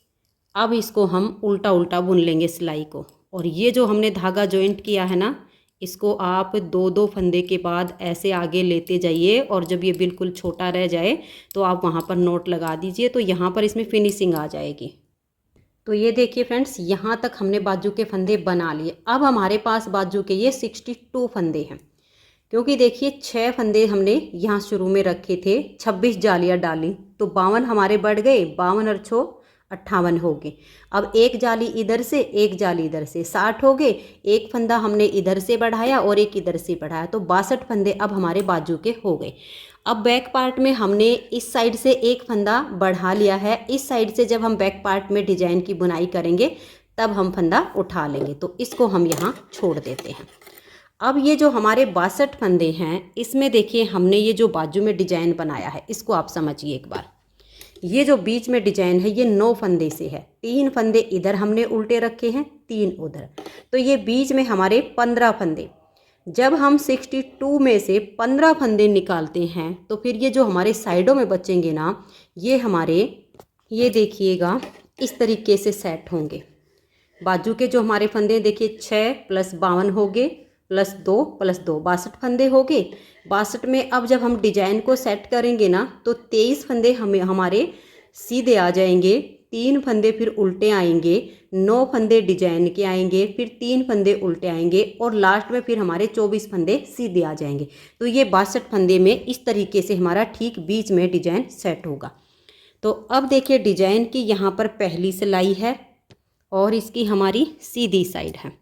Speaker 1: अब इसको हम उल्टा उल्टा बुन लेंगे सिलाई को। और ये जो हमने धागा जॉइंट किया है ना, इसको आप दो दो फंदे के बाद ऐसे आगे लेते जाइए और जब ये बिल्कुल छोटा रह जाए तो आप वहाँ पर नोट लगा दीजिए, तो यहाँ पर इसमें फिनिशिंग आ जाएगी। तो ये देखिए फ्रेंड्स, यहाँ तक हमने बाजू के फंदे बना लिए। अब हमारे पास बाजू के ये 62 फंदे हैं, क्योंकि देखिए 6 फंदे हमने यहाँ शुरू में रखे थे, 26 जालियाँ डाली तो 52 हमारे बढ़ गए, 52 और 6 58 हो गए। अब एक जाली इधर से एक जाली इधर से 60 हो गए, एक फंदा हमने इधर से बढ़ाया और एक इधर से बढ़ाया, तो 62 फंदे अब हमारे बाजू के हो गए। अब बैक पार्ट में हमने इस साइड से एक फंदा बढ़ा लिया है, इस साइड से जब हम बैक पार्ट में डिजाइन की बुनाई करेंगे तब हम फंदा उठा लेंगे, तो इसको हम यहाँ छोड़ देते हैं। अब ये जो हमारे 62 फंदे हैं इसमें देखिए हमने ये जो बाजू में डिजाइन बनाया है इसको आप समझिए एक बार। ये जो बीच में डिजाइन है ये 9 फंदे से है, 3 फंदे इधर हमने उल्टे रखे हैं, 3 उधर, तो ये बीच में हमारे 15 फंदे। जब हम 62 में से 15 फंदे निकालते हैं तो फिर ये जो हमारे साइडों में बचेंगे ना, ये हमारे, ये देखिएगा इस तरीके से सेट होंगे। बाजू के जो हमारे फंदे देखिए 6 + 52 हो गए, +2 + 2 62 फंदे हो गए। 62 में अब जब हम डिजाइन को सेट करेंगे ना तो 23 फंदे हमें हमारे सीधे आ जाएंगे, 3 फंदे फिर उल्टे आएंगे, 9 फंदे डिजाइन के आएंगे, फिर 3 फंदे उल्टे आएंगे और लास्ट में फिर हमारे 24 फंदे सीधे आ जाएंगे। तो ये 62 फंदे में इस तरीके से हमारा ठीक बीच में डिजाइन सेट होगा। तो अब देखिए डिजाइन की यहाँ पर पहली सिलाई है और इसकी हमारी सीधी साइड है।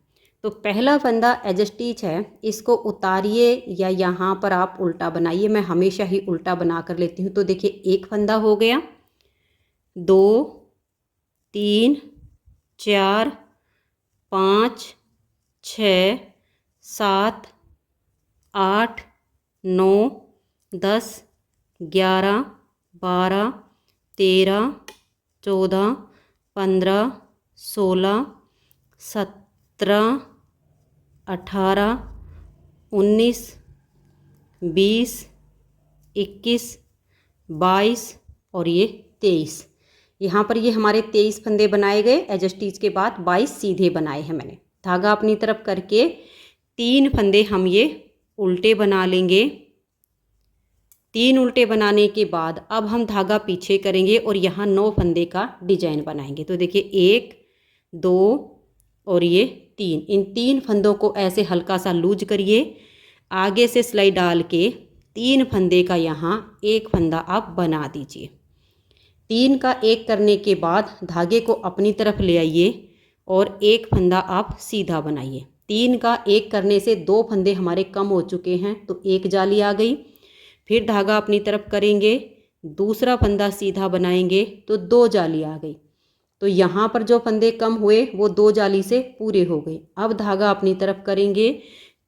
Speaker 1: तो पहला फंदा एज स्टिच है, इसको उतारिए या यहाँ पर आप उल्टा बनाइए। मैं हमेशा ही उल्टा बना कर लेती हूँ। तो देखिए एक फंदा हो गया, 2 3 4 5 6 7 8 9 10 11 12 13 14 15 16 17 18 19 20 21 22 और ये 23। यहाँ पर ये हमारे 23 फंदे बनाए गए। एज स्टिच के बाद 22 सीधे बनाए हैं मैंने। धागा अपनी तरफ करके 3 फंदे हम ये उल्टे बना लेंगे। 3 उल्टे बनाने के बाद अब हम धागा पीछे करेंगे और यहाँ 9 फंदे का डिजाइन बनाएंगे। तो देखिए 1 2 और ये 3, इन 3 फंदों को ऐसे हल्का सा लूज करिए। आगे से सिलाई डाल के 3 फंदे का यहाँ एक फंदा आप बना दीजिए। 3 का एक करने के बाद धागे को अपनी तरफ ले आइए और एक फंदा आप सीधा बनाइए। 3 का एक करने से 2 फंदे हमारे कम हो चुके हैं, तो एक जाली आ गई। फिर धागा अपनी तरफ करेंगे, दूसरा फंदा सीधा बनाएंगे तो 2 जाली आ गई। तो यहाँ पर जो फंदे कम हुए वो 2 जाली से पूरे हो गए। अब धागा अपनी तरफ करेंगे,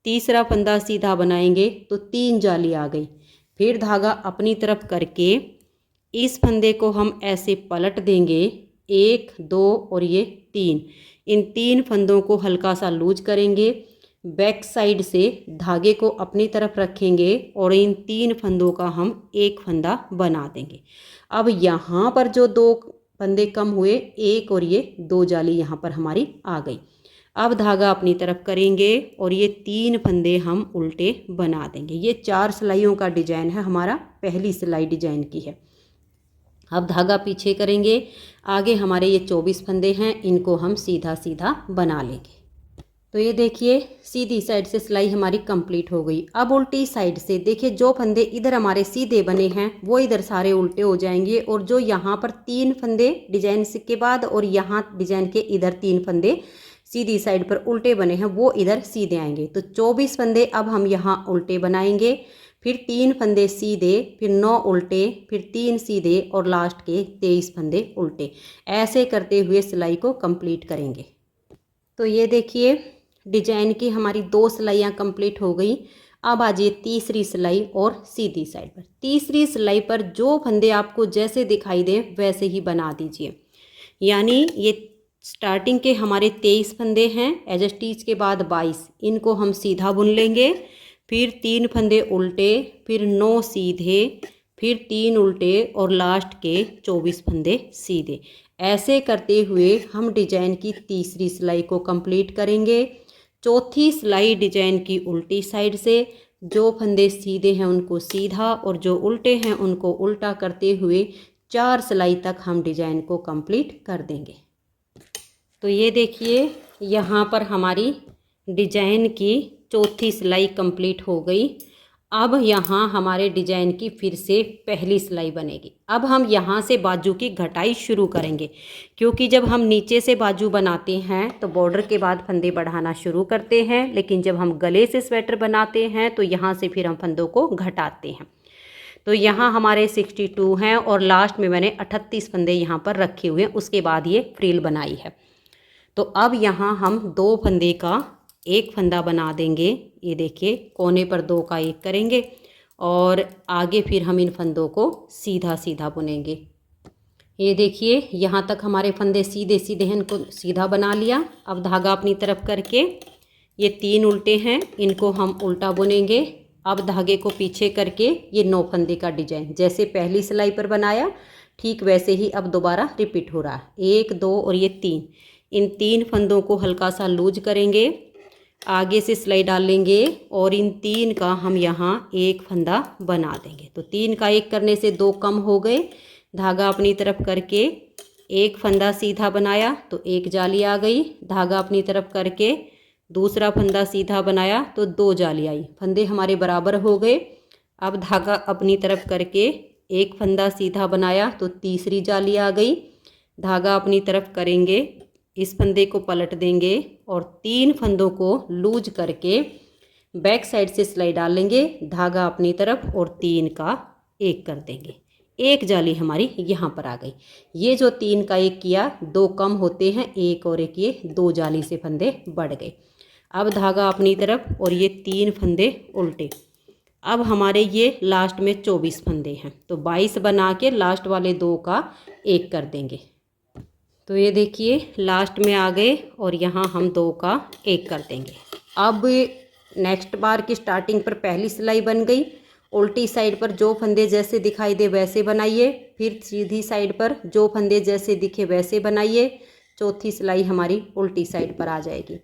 Speaker 1: तीसरा फंदा सीधा बनाएंगे तो 3 जाली आ गई। फिर धागा अपनी तरफ करके इस फंदे को हम ऐसे पलट देंगे, 1 2 और ये 3। इन 3 फंदों को हल्का सा लूज करेंगे। बैक साइड से धागे को अपनी तरफ रखेंगे और इन 3 फंदों का हम एक फंदा बना देंगे। अब यहाँ पर जो 2 फंदे कम हुए, 1 और ये 2 जाली यहाँ पर हमारी आ गई। अब धागा अपनी तरफ करेंगे और ये 3 फंदे हम उल्टे बना देंगे। ये 4 सिलाइयों का डिजाइन है हमारा, पहली सिलाई डिजाइन की है। अब धागा पीछे करेंगे, आगे हमारे ये 24 फंदे हैं, इनको हम सीधा सीधा बना लेंगे। तो ये देखिए सीधी साइड से सिलाई हमारी कंप्लीट हो गई। अब उल्टी साइड से देखिए, जो फंदे इधर हमारे सीधे बने हैं वो इधर सारे उल्टे हो जाएंगे और जो यहाँ पर 3 फंदे डिजाइन के बाद और यहाँ डिजाइन के इधर 3 फंदे सीधी साइड पर उल्टे बने हैं वो इधर सीधे आएंगे। तो 24 फंदे अब हम यहाँ उल्टे बनाएंगे, फिर 3 फंदे सीधे, फिर 9 उल्टे, फिर 3 सीधे और लास्ट के 23 फंदे उल्टे। ऐसे करते हुए सिलाई को कंप्लीट करेंगे। तो ये देखिए डिजाइन की हमारी 2 सिलाइयाँ कंप्लीट हो गई। अब आ जाइए तीसरी सिलाई और सीधी साइड पर। तीसरी सिलाई पर जो फंदे आपको जैसे दिखाई दें वैसे ही बना दीजिए। यानी ये स्टार्टिंग के हमारे 23 फंदे हैं, एज स्टिच के बाद 22, इनको हम सीधा बुन लेंगे। फिर 3 फंदे उल्टे, फिर 9 सीधे, फिर 3 उल्टे और लास्ट के 24 फंदे सीधे। ऐसे करते हुए हम डिजाइन की तीसरी सिलाई को कंप्लीट करेंगे। चौथी सिलाई डिजाइन की उल्टी साइड से, जो फंदे सीधे हैं उनको सीधा और जो उल्टे हैं उनको उल्टा करते हुए 4 सिलाई तक हम डिजाइन को कंप्लीट कर देंगे। तो ये देखिए यहाँ पर हमारी डिजाइन की चौथी सिलाई कंप्लीट हो गई। अब यहाँ हमारे डिजाइन की फिर से पहली सिलाई बनेगी। अब हम यहाँ से बाजू की घटाई शुरू करेंगे, क्योंकि जब हम नीचे से बाजू बनाते हैं तो बॉर्डर के बाद फंदे बढ़ाना शुरू करते हैं, लेकिन जब हम गले से स्वेटर बनाते हैं तो यहाँ से फिर हम फंदों को घटाते हैं। तो यहाँ हमारे 62 हैं और लास्ट में मैंने 38 फंदे यहाँ पर रखे हुए हैं, उसके बाद ये फ्रिल बनाई है। तो अब यहाँ हम 2 फंदे का एक फंदा बना देंगे। ये देखिए कोने पर 2 का एक करेंगे और आगे फिर हम इन फंदों को सीधा सीधा बुनेंगे। ये देखिए यहाँ तक हमारे फंदे सीधे सीधे हैं, इनको सीधा बना लिया। अब धागा अपनी तरफ करके ये 3 उल्टे हैं, इनको हम उल्टा बुनेंगे। अब धागे को पीछे करके ये 9 फंदे का डिजाइन जैसे पहली सिलाई पर बनाया ठीक वैसे ही अब दोबारा रिपीट हो रहा है। 1 2 और ये 3, इन 3 फंदों को हल्का सा लूज करेंगे, आगे से सिलाई डाल लेंगे और इन 3 का हम यहाँ एक फंदा बना देंगे। तो 3 का एक करने से 2 कम हो गए, धागा अपनी तरफ करके एक फंदा सीधा बनाया तो एक जाली आ गई। धागा अपनी तरफ करके दूसरा फंदा सीधा बनाया तो 2 जाली आई। फंदे हमारे बराबर हो गए। अब धागा अपनी तरफ करके एक फंदा सीधा बनाया तो तीसरी जाली आ गई। धागा अपनी तरफ करेंगे, इस फंदे को पलट देंगे और 3 फंदों को लूज करके बैक साइड से सिलाई डालेंगे। धागा अपनी तरफ और 3 का 1 कर देंगे। एक जाली हमारी यहाँ पर आ गई। ये जो 3 का 1 किया, 2 कम होते हैं, 1 और 1 ये 2 जाली से फंदे बढ़ गए। अब धागा अपनी तरफ और ये 3 फंदे उल्टे। अब हमारे ये लास्ट में 24 फंदे हैं तो 22 बना के लास्ट वाले 2 का 1 कर देंगे। तो ये देखिए लास्ट में आ गए और यहाँ हम 2 का 1 कर देंगे। अब नेक्स्ट बार की स्टार्टिंग पर पहली सिलाई बन गई। उल्टी साइड पर जो फंदे जैसे दिखाई दे वैसे बनाइए, फिर सीधी साइड पर जो फंदे जैसे दिखे वैसे बनाइए। चौथी सिलाई हमारी उल्टी साइड पर आ जाएगी,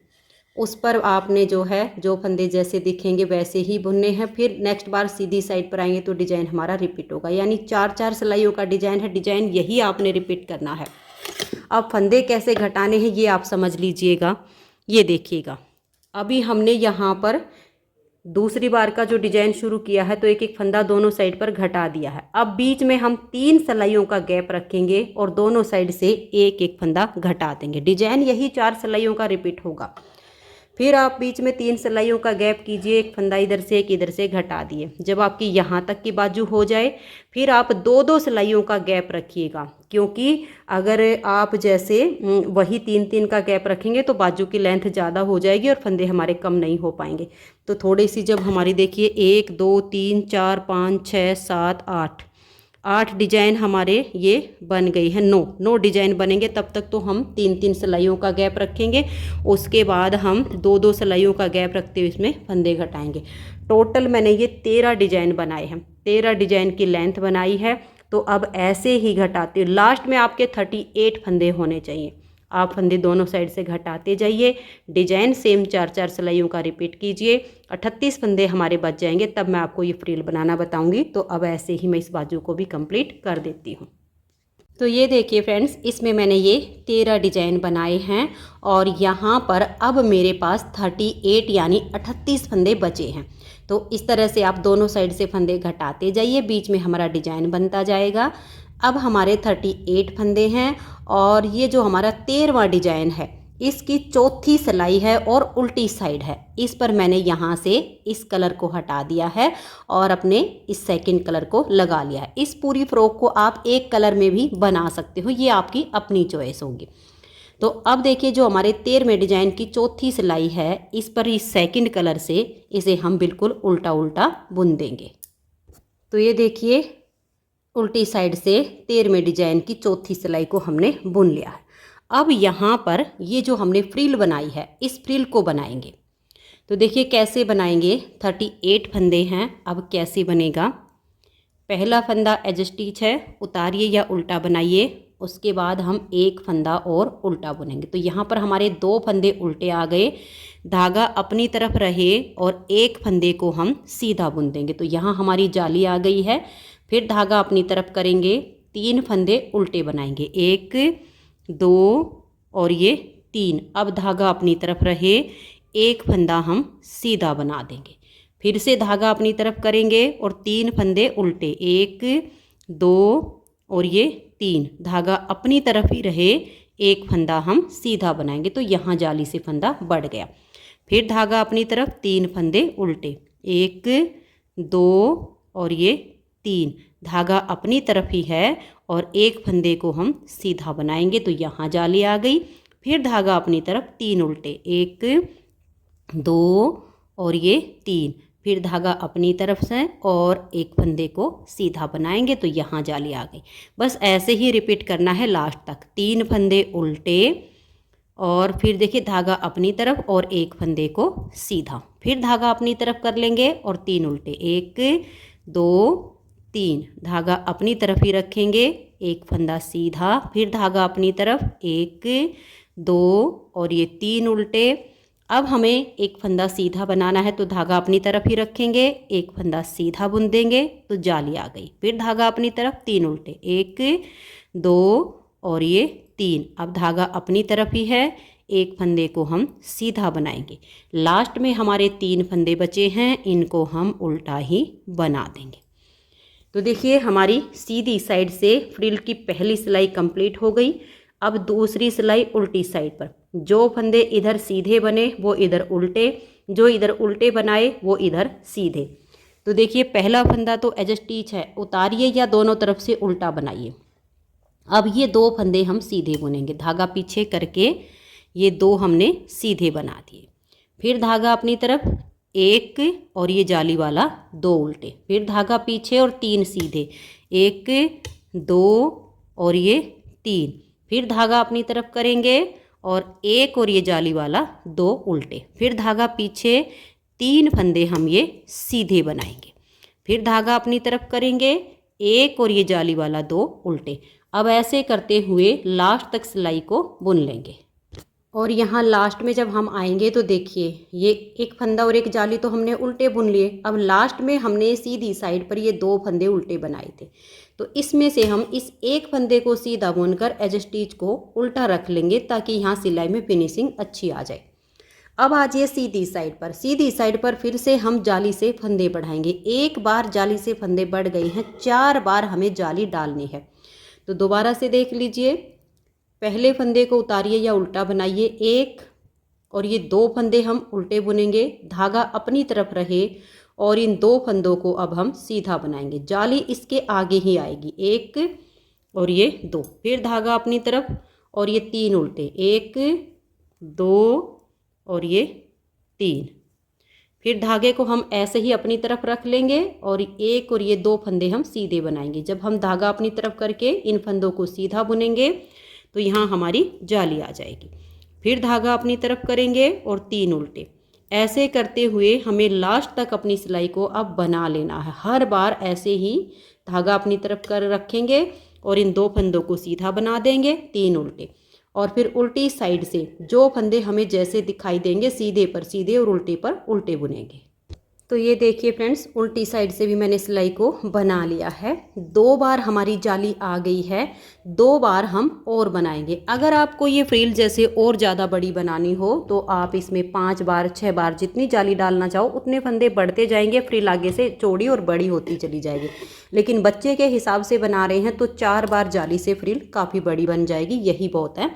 Speaker 1: उस पर आपने जो है जो फंदे जैसे दिखेंगे वैसे ही बुनने हैं। फिर नेक्स्ट बार सीधी साइड पर आएंगे तो डिजाइन हमारा रिपीट होगा, यानी 4 सिलाइयों का डिजाइन है। डिजाइन यही आपने रिपीट करना है। अब फंदे कैसे घटाने हैं ये आप समझ लीजिएगा। ये देखिएगा, अभी हमने यहाँ पर दूसरी बार का जो डिजाइन शुरू किया है तो एक एक फंदा दोनों साइड पर घटा दिया है। अब बीच में हम 3 सिलाइयों का गैप रखेंगे और दोनों साइड से एक एक फंदा घटा देंगे। डिजाइन यही 4 सिलाइयों का रिपीट होगा। फिर आप बीच में 3 सिलाइयों का गैप कीजिए, एक फंदा इधर से एक इधर से घटा दिए। जब आपकी यहाँ तक की बाजू हो जाए फिर आप 2-2 सिलाइयों का गैप रखिएगा, क्योंकि अगर आप जैसे वही 3-3 का गैप रखेंगे तो बाजू की लेंथ ज़्यादा हो जाएगी और फंदे हमारे कम नहीं हो पाएंगे। तो थोड़ी सी जब हमारी देखिए 1 2 3 4 5 6 7 8 डिजाइन हमारे ये बन गई है। 9 डिजाइन बनेंगे। तब तक तो हम 3-3 सिलाइयों का गैप रखेंगे, उसके बाद हम 2-2 सिलाइयों का गैप रखते हुए इसमें फंदे घटाएंगे। टोटल मैंने ये 13 डिजाइन बनाए हैं, 13 डिजाइन की लेंथ बनाई है। तो अब ऐसे ही घटाते लास्ट में आपके 38 फंदे होने चाहिए। आप फंदे दोनों साइड से घटाते जाइए, डिजाइन सेम 4-4 सिलाइयों का रिपीट कीजिए। 38 फंदे हमारे बच जाएंगे, तब मैं आपको ये फ्रिल बनाना बताऊंगी। तो अब ऐसे ही मैं इस बाजू को भी कंप्लीट कर देती हूँ। तो ये देखिए फ्रेंड्स, इसमें मैंने ये 13 डिजाइन बनाए हैं और यहाँ पर अब मेरे पास 38 यानी 38 फंदे बचे हैं। तो इस तरह से आप दोनों साइड से फंदे घटाते जाइए, बीच में हमारा डिजाइन बनता जाएगा। अब हमारे 38 फंदे हैं और ये जो हमारा 13वां डिजाइन है इसकी चौथी सिलाई है और उल्टी साइड है। इस पर मैंने यहाँ से इस कलर को हटा दिया है और अपने इस सेकंड कलर को लगा लिया है। इस पूरी फ्रॉक को आप एक कलर में भी बना सकते हो, ये आपकी अपनी चॉइस होगी। तो अब देखिए जो हमारे 13वें डिजाइन की चौथी सिलाई है इस पर इस सेकंड कलर से इसे हम बिल्कुल उल्टा उल्टा बुन देंगे। तो ये देखिए उल्टी साइड से 13वें डिजाइन की चौथी सिलाई को हमने बुन लिया है। अब यहाँ पर ये जो हमने फ्रिल बनाई है इस फ्रिल को बनाएंगे। तो देखिए कैसे बनाएंगे। 38 फंदे हैं, अब कैसे बनेगा। पहला फंदा एज स्टिच है, उतारिए या उल्टा बनाइए। उसके बाद हम एक फंदा और उल्टा बुनेंगे। तो यहाँ पर हमारे 2 फंदे उल्टे आ गए, धागा अपनी तरफ रहे और एक फंदे को हम सीधा बुन देंगे। तो यहाँ हमारी जाली आ गई है। फिर धागा अपनी तरफ करेंगे, 3 फंदे उल्टे बनाएंगे, 1 2 और ये 3। अब धागा अपनी तरफ रहे, एक फंदा हम सीधा बना देंगे। फिर से धागा अपनी तरफ करेंगे और 3 फंदे उल्टे, 1 2 और ये 3। धागा अपनी तरफ ही रहे, एक फंदा हम सीधा बनाएंगे। तो यहाँ जाली से फंदा बढ़ गया। फिर धागा अपनी तरफ, 3 फंदे उल्टे, 1 2 और ये 3। धागा अपनी तरफ ही है और एक फंदे को हम सीधा बनाएंगे। तो यहाँ जाली आ गई। फिर धागा अपनी तरफ, 3 उल्टे, 1 2 और ये 3। फिर धागा अपनी तरफ से और एक फंदे को सीधा बनाएंगे। तो यहाँ जाली आ गई। बस ऐसे ही रिपीट करना है लास्ट तक। 3 फंदे उल्टे और फिर देखिए धागा अपनी तरफ और एक फंदे को सीधा। फिर धागा अपनी तरफ कर लेंगे और 3 उल्टे, 1 2 3। धागा अपनी तरफ ही रखेंगे, एक फंदा सीधा। फिर धागा अपनी तरफ, 1 2 और ये 3 उल्टे। अब हमें एक फंदा सीधा बनाना है, तो धागा अपनी तरफ ही रखेंगे, एक फंदा सीधा बुन देंगे तो जाली आ गई। फिर धागा अपनी तरफ 3 उल्टे, 1 2 और ये 3। अब धागा अपनी तरफ ही है, एक फंदे को हम सीधा बनाएंगे। लास्ट में हमारे 3 फंदे बचे हैं, इनको हम उल्टा ही बना देंगे। तो देखिए हमारी सीधी साइड से फ्रिल की पहली सिलाई कंप्लीट हो गई। अब दूसरी सिलाई उल्टी साइड पर, जो फंदे इधर सीधे बने वो इधर उल्टे, जो इधर उल्टे बनाए वो इधर सीधे। तो देखिए पहला फंदा तो एज स्टिच है, उतारिए या दोनों तरफ से उल्टा बनाइए। अब ये 2 फंदे हम सीधे बुनेंगे, धागा पीछे करके ये 2 हमने सीधे बना दिए। फिर धागा अपनी तरफ 1 और ये जाली वाला 2 उल्टे, फिर धागा पीछे और 3 सीधे, 1 2 और ये 3। फिर धागा अपनी तरफ करेंगे और 1 और ये जाली वाला 2 उल्टे, फिर धागा पीछे, 3 फंदे हम ये सीधे बनाएंगे। फिर धागा अपनी तरफ करेंगे, 1 और ये जाली वाला 2 उल्टे। अब ऐसे करते हुए लास्ट तक सिलाई को बुन लेंगे। और यहाँ लास्ट में जब हम आएंगे तो देखिए ये एक फंदा और एक जाली तो हमने उल्टे बुन लिए। अब लास्ट में हमने सीधी साइड पर ये 2 फंदे उल्टे बनाए थे, तो इसमें से हम इस एक फंदे को सीधा बुनकर एज स्टिच को उल्टा रख लेंगे ताकि यहाँ सिलाई में फिनिशिंग अच्छी आ जाए। अब आ जाइए सीधी साइड पर। सीधी साइड पर फिर से हम जाली से फंदे बढ़ाएंगे। एक बार जाली से फंदे बढ़ गए हैं, 4 बार हमें जाली डालनी है। तो दोबारा से देख लीजिए, पहले फंदे को उतारिए या उल्टा बनाइए, 1 और ये 2 फंदे हम उल्टे बुनेंगे, धागा अपनी तरफ रहे और इन 2 फंदों को अब हम सीधा बनाएंगे। जाली इसके आगे ही आएगी, 1 और ये 2, फिर धागा अपनी तरफ और ये 3 उल्टे, 1 2 और ये 3। फिर धागे को हम ऐसे ही अपनी तरफ रख लेंगे और 1 और ये 2 फंदे हम सीधे बनाएंगे। जब हम धागा अपनी तरफ करके इन फंदों को सीधा बुनेंगे तो यहाँ हमारी जाली आ जाएगी। फिर धागा अपनी तरफ करेंगे और 3 उल्टे। ऐसे करते हुए हमें लास्ट तक अपनी सिलाई को अब बना लेना है। हर बार ऐसे ही धागा अपनी तरफ कर रखेंगे और इन 2 फंदों को सीधा बना देंगे, 3 उल्टे, और फिर उल्टी साइड से जो फंदे हमें जैसे दिखाई देंगे सीधे पर सीधे और उल्टे पर उल्टे बुनेंगे। तो ये देखिए फ्रेंड्स, उल्टी साइड से भी मैंने सिलाई को बना लिया है। 2 बार हमारी जाली आ गई है, 2 बार हम और बनाएंगे। अगर आपको ये फ्रिल जैसे और ज़्यादा बड़ी बनानी हो तो आप इसमें 5 बार 6 बार जितनी जाली डालना चाहो उतने फंदे बढ़ते जाएंगे, फ्रिल आगे से चौड़ी और बड़ी होती चली जाएगी। लेकिन बच्चे के हिसाब से बना रहे हैं तो 4 बार जाली से फ्रिल काफ़ी बड़ी बन जाएगी, यही बहुत है।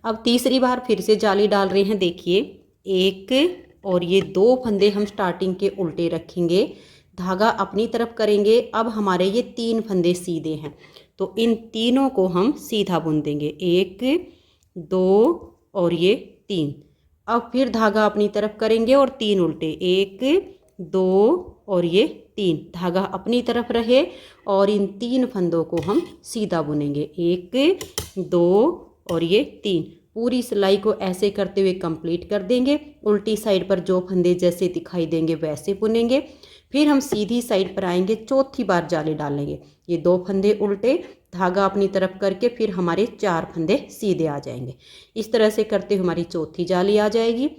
Speaker 1: अब तीसरी बार फिर से जाली डाल रहे हैं, देखिए 1 और ये 2 फंदे हम स्टार्टिंग के उल्टे रखेंगे, धागा अपनी तरफ करेंगे। अब हमारे ये 3 फंदे सीधे हैं तो इन तीनों को हम सीधा बुन देंगे, 1 2 और ये 3। अब फिर धागा अपनी तरफ करेंगे और 3 उल्टे, 1 2 और ये 3। धागा अपनी तरफ रहे और इन 3 फंदों को हम सीधा बुनेंगे, 1 2 और ये 3। पूरी सिलाई को ऐसे करते हुए कंप्लीट कर देंगे। उल्टी साइड पर जो फंदे जैसे दिखाई देंगे वैसे बुनेंगे। फिर हम सीधी साइड पर आएंगे, चौथी बार जाली डालेंगे, ये 2 फंदे उल्टे, धागा अपनी तरफ करके फिर हमारे 4 फंदे सीधे आ जाएंगे। इस तरह से करते हुए हमारी चौथी जाली आ जाएगी।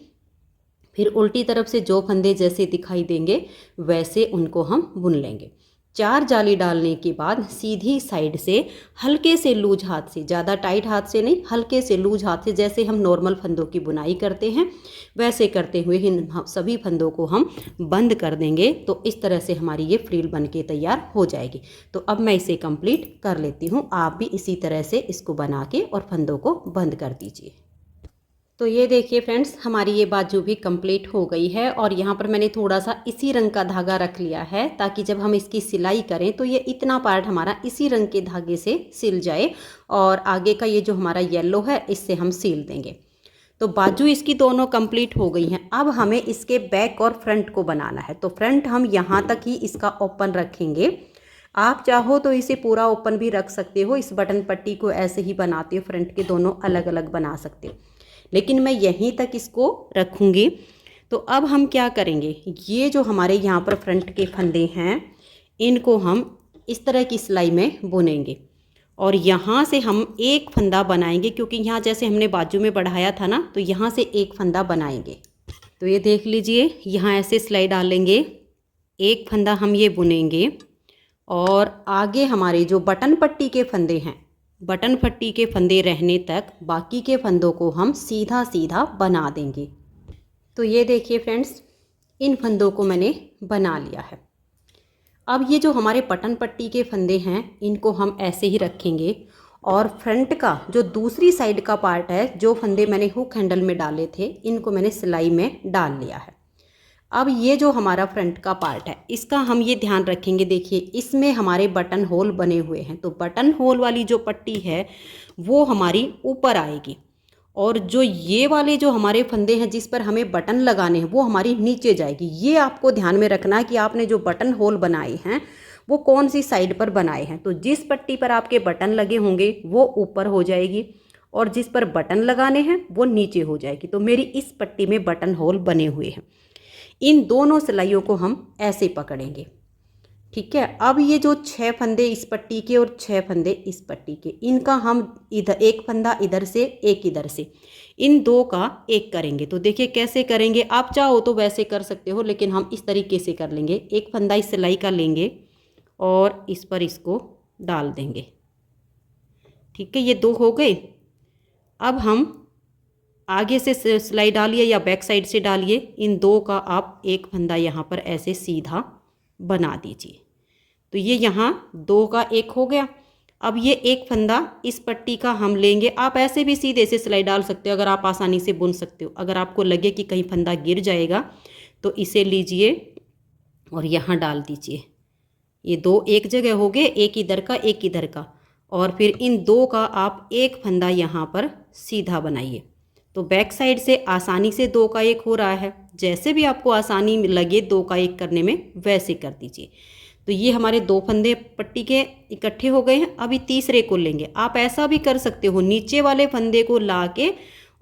Speaker 1: फिर उल्टी तरफ से जो फंदे जैसे दिखाई देंगे वैसे उनको हम बुन लेंगे। 4 जाली डालने के बाद सीधी साइड से हल्के से लूज हाथ से, ज़्यादा टाइट हाथ से नहीं, हल्के से लूज हाथ से, जैसे हम नॉर्मल फंदों की बुनाई करते हैं वैसे करते हुए इन सभी फंदों को हम बंद कर देंगे। तो इस तरह से हमारी ये फ्रिल बन के तैयार हो जाएगी। तो अब मैं इसे कंप्लीट कर लेती हूँ, आप भी इसी तरह से इसको बना के और फंदों को बंद कर दीजिए। तो ये देखिए फ्रेंड्स, हमारी ये बाजू भी कंप्लीट हो गई है और यहाँ पर मैंने थोड़ा सा इसी रंग का धागा रख लिया है ताकि जब हम इसकी सिलाई करें तो ये इतना पार्ट हमारा इसी रंग के धागे से सिल जाए और आगे का ये जो हमारा येलो है इससे हम सिल देंगे। तो बाजू इसकी दोनों कंप्लीट हो गई हैं। अब हमें इसके बैक और फ्रंट को बनाना है। तो फ्रंट हम यहाँ तक ही इसका ओपन रखेंगे। आप चाहो तो इसे पूरा ओपन भी रख सकते हो, इस बटन पट्टी को ऐसे ही बनाते हो, फ्रंट के दोनों अलग अलग बना सकते हो, लेकिन मैं यहीं तक इसको रखूँगी। तो अब हम क्या करेंगे, ये जो हमारे यहाँ पर फ्रंट के फंदे हैं इनको हम इस तरह की सिलाई में बुनेंगे और यहाँ से हम एक फंदा बनाएंगे, क्योंकि यहाँ जैसे हमने बाजू में बढ़ाया था ना, तो यहाँ से एक फंदा बनाएंगे। तो ये देख लीजिए, यहाँ ऐसे सिलाई डालेंगे, एक फंदा हम ये बुनेंगे और आगे हमारे जो बटन पट्टी के फंदे हैं, बटन पट्टी के फंदे रहने तक बाकी के फंदों को हम सीधा सीधा बना देंगे। तो ये देखिए फ्रेंड्स, इन फंदों को मैंने बना लिया है। अब ये जो हमारे बटन पट्टी के फंदे हैं इनको हम ऐसे ही रखेंगे और फ्रंट का जो दूसरी साइड का पार्ट है, जो फंदे मैंने हुक हैंडल में डाले थे, इनको मैंने सिलाई में डाल लिया है। अब ये जो हमारा फ्रंट का पार्ट है इसका हम ये ध्यान रखेंगे, देखिए इसमें हमारे बटन होल बने हुए हैं, तो बटन होल वाली जो पट्टी है वो हमारी ऊपर आएगी और जो ये वाले जो हमारे फंदे हैं जिस पर हमें बटन लगाने हैं वो हमारी नीचे जाएगी। ये आपको ध्यान में रखना है कि आपने जो बटन होल बनाए हैं वो कौन सी साइड पर बनाए हैं। तो जिस पट्टी पर आपके बटन लगे होंगे वो ऊपर हो जाएगी और जिस पर बटन लगाने हैं वो नीचे हो जाएगी। तो मेरी इस पट्टी में बटन होल बने हुए हैं। इन दोनों सिलाइयों को हम ऐसे पकड़ेंगे, ठीक है। अब ये जो 6 फंदे इस पट्टी के और 6 फंदे इस पट्टी के, इनका हम इधर एक फंदा इधर से एक इधर से, इन दो का एक करेंगे। तो देखिए कैसे करेंगे, आप चाहो तो वैसे कर सकते हो लेकिन हम इस तरीके से कर लेंगे। एक फंदा इस सिलाई का लेंगे और इस पर इसको डाल देंगे, ठीक है। ये 2 हो गए। अब हम आगे से सिलाई डालिए या बैक साइड से डालिए, इन 2 का आप एक फंदा यहाँ पर ऐसे सीधा बना दीजिए। तो ये यहाँ 2 का एक हो गया। अब ये एक फंदा इस पट्टी का हम लेंगे, आप ऐसे भी सीधे से सिलाई डाल सकते हो अगर आप आसानी से बुन सकते हो। अगर आपको लगे कि कहीं फंदा गिर जाएगा तो इसे लीजिए और यहाँ डाल दीजिए। ये 2 एक जगह हो गए, एक इधर का एक इधर का, और फिर इन 2 का आप एक फंदा यहाँ पर सीधा बनाइए। तो बैक साइड से आसानी से 2 का एक हो रहा है, जैसे भी आपको आसानी लगे 2 का एक करने में वैसे कर दीजिए। तो ये हमारे 2 फंदे पट्टी के इकट्ठे हो गए हैं। अभी तीसरे को लेंगे। आप ऐसा भी कर सकते हो, नीचे वाले फंदे को ला के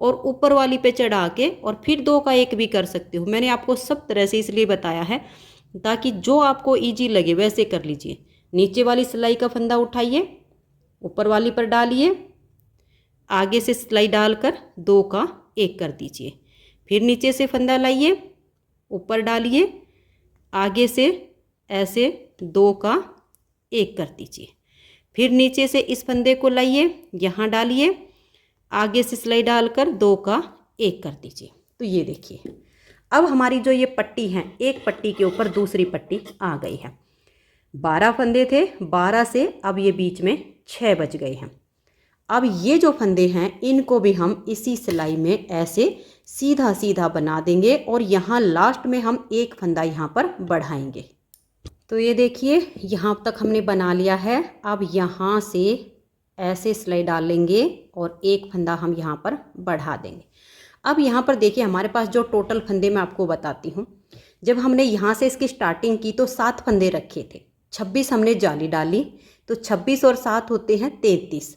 Speaker 1: और ऊपर वाली पे चढ़ा के और फिर 2 का एक भी कर सकते हो। मैंने आपको सब तरह से इसलिए बताया है ताकि जो आपको ईजी लगे वैसे कर लीजिए। नीचे वाली सिलाई का फंदा उठाइए, ऊपर वाली पर डालिए, आगे से सिलाई डालकर 2 का एक कर दीजिए। फिर नीचे से फंदा लाइए, ऊपर डालिए, आगे से ऐसे 2 का एक कर दीजिए। फिर नीचे से इस फंदे को लाइए, यहाँ डालिए, आगे से सिलाई डालकर 2 का एक कर दीजिए। तो ये देखिए, अब हमारी जो ये पट्टी है, एक पट्टी के ऊपर दूसरी पट्टी आ गई है। 12 फंदे थे, 12 से अब ये बीच में 6 बच गए हैं। अब ये जो फंदे हैं इनको भी हम इसी सिलाई में ऐसे सीधा सीधा बना देंगे और यहाँ लास्ट में हम एक फंदा यहाँ पर बढ़ाएंगे। तो ये देखिए, यहाँ तक हमने बना लिया है। अब यहाँ से ऐसे सिलाई डालेंगे और एक फंदा हम यहाँ पर बढ़ा देंगे। अब यहाँ पर देखिए, हमारे पास जो टोटल फंदे मैं आपको बताती हूँ। जब हमने यहाँ से इसकी स्टार्टिंग की तो 7 फंदे रखे थे, 26 हमने जाली डाली, तो 26 और 7 होते हैं 33।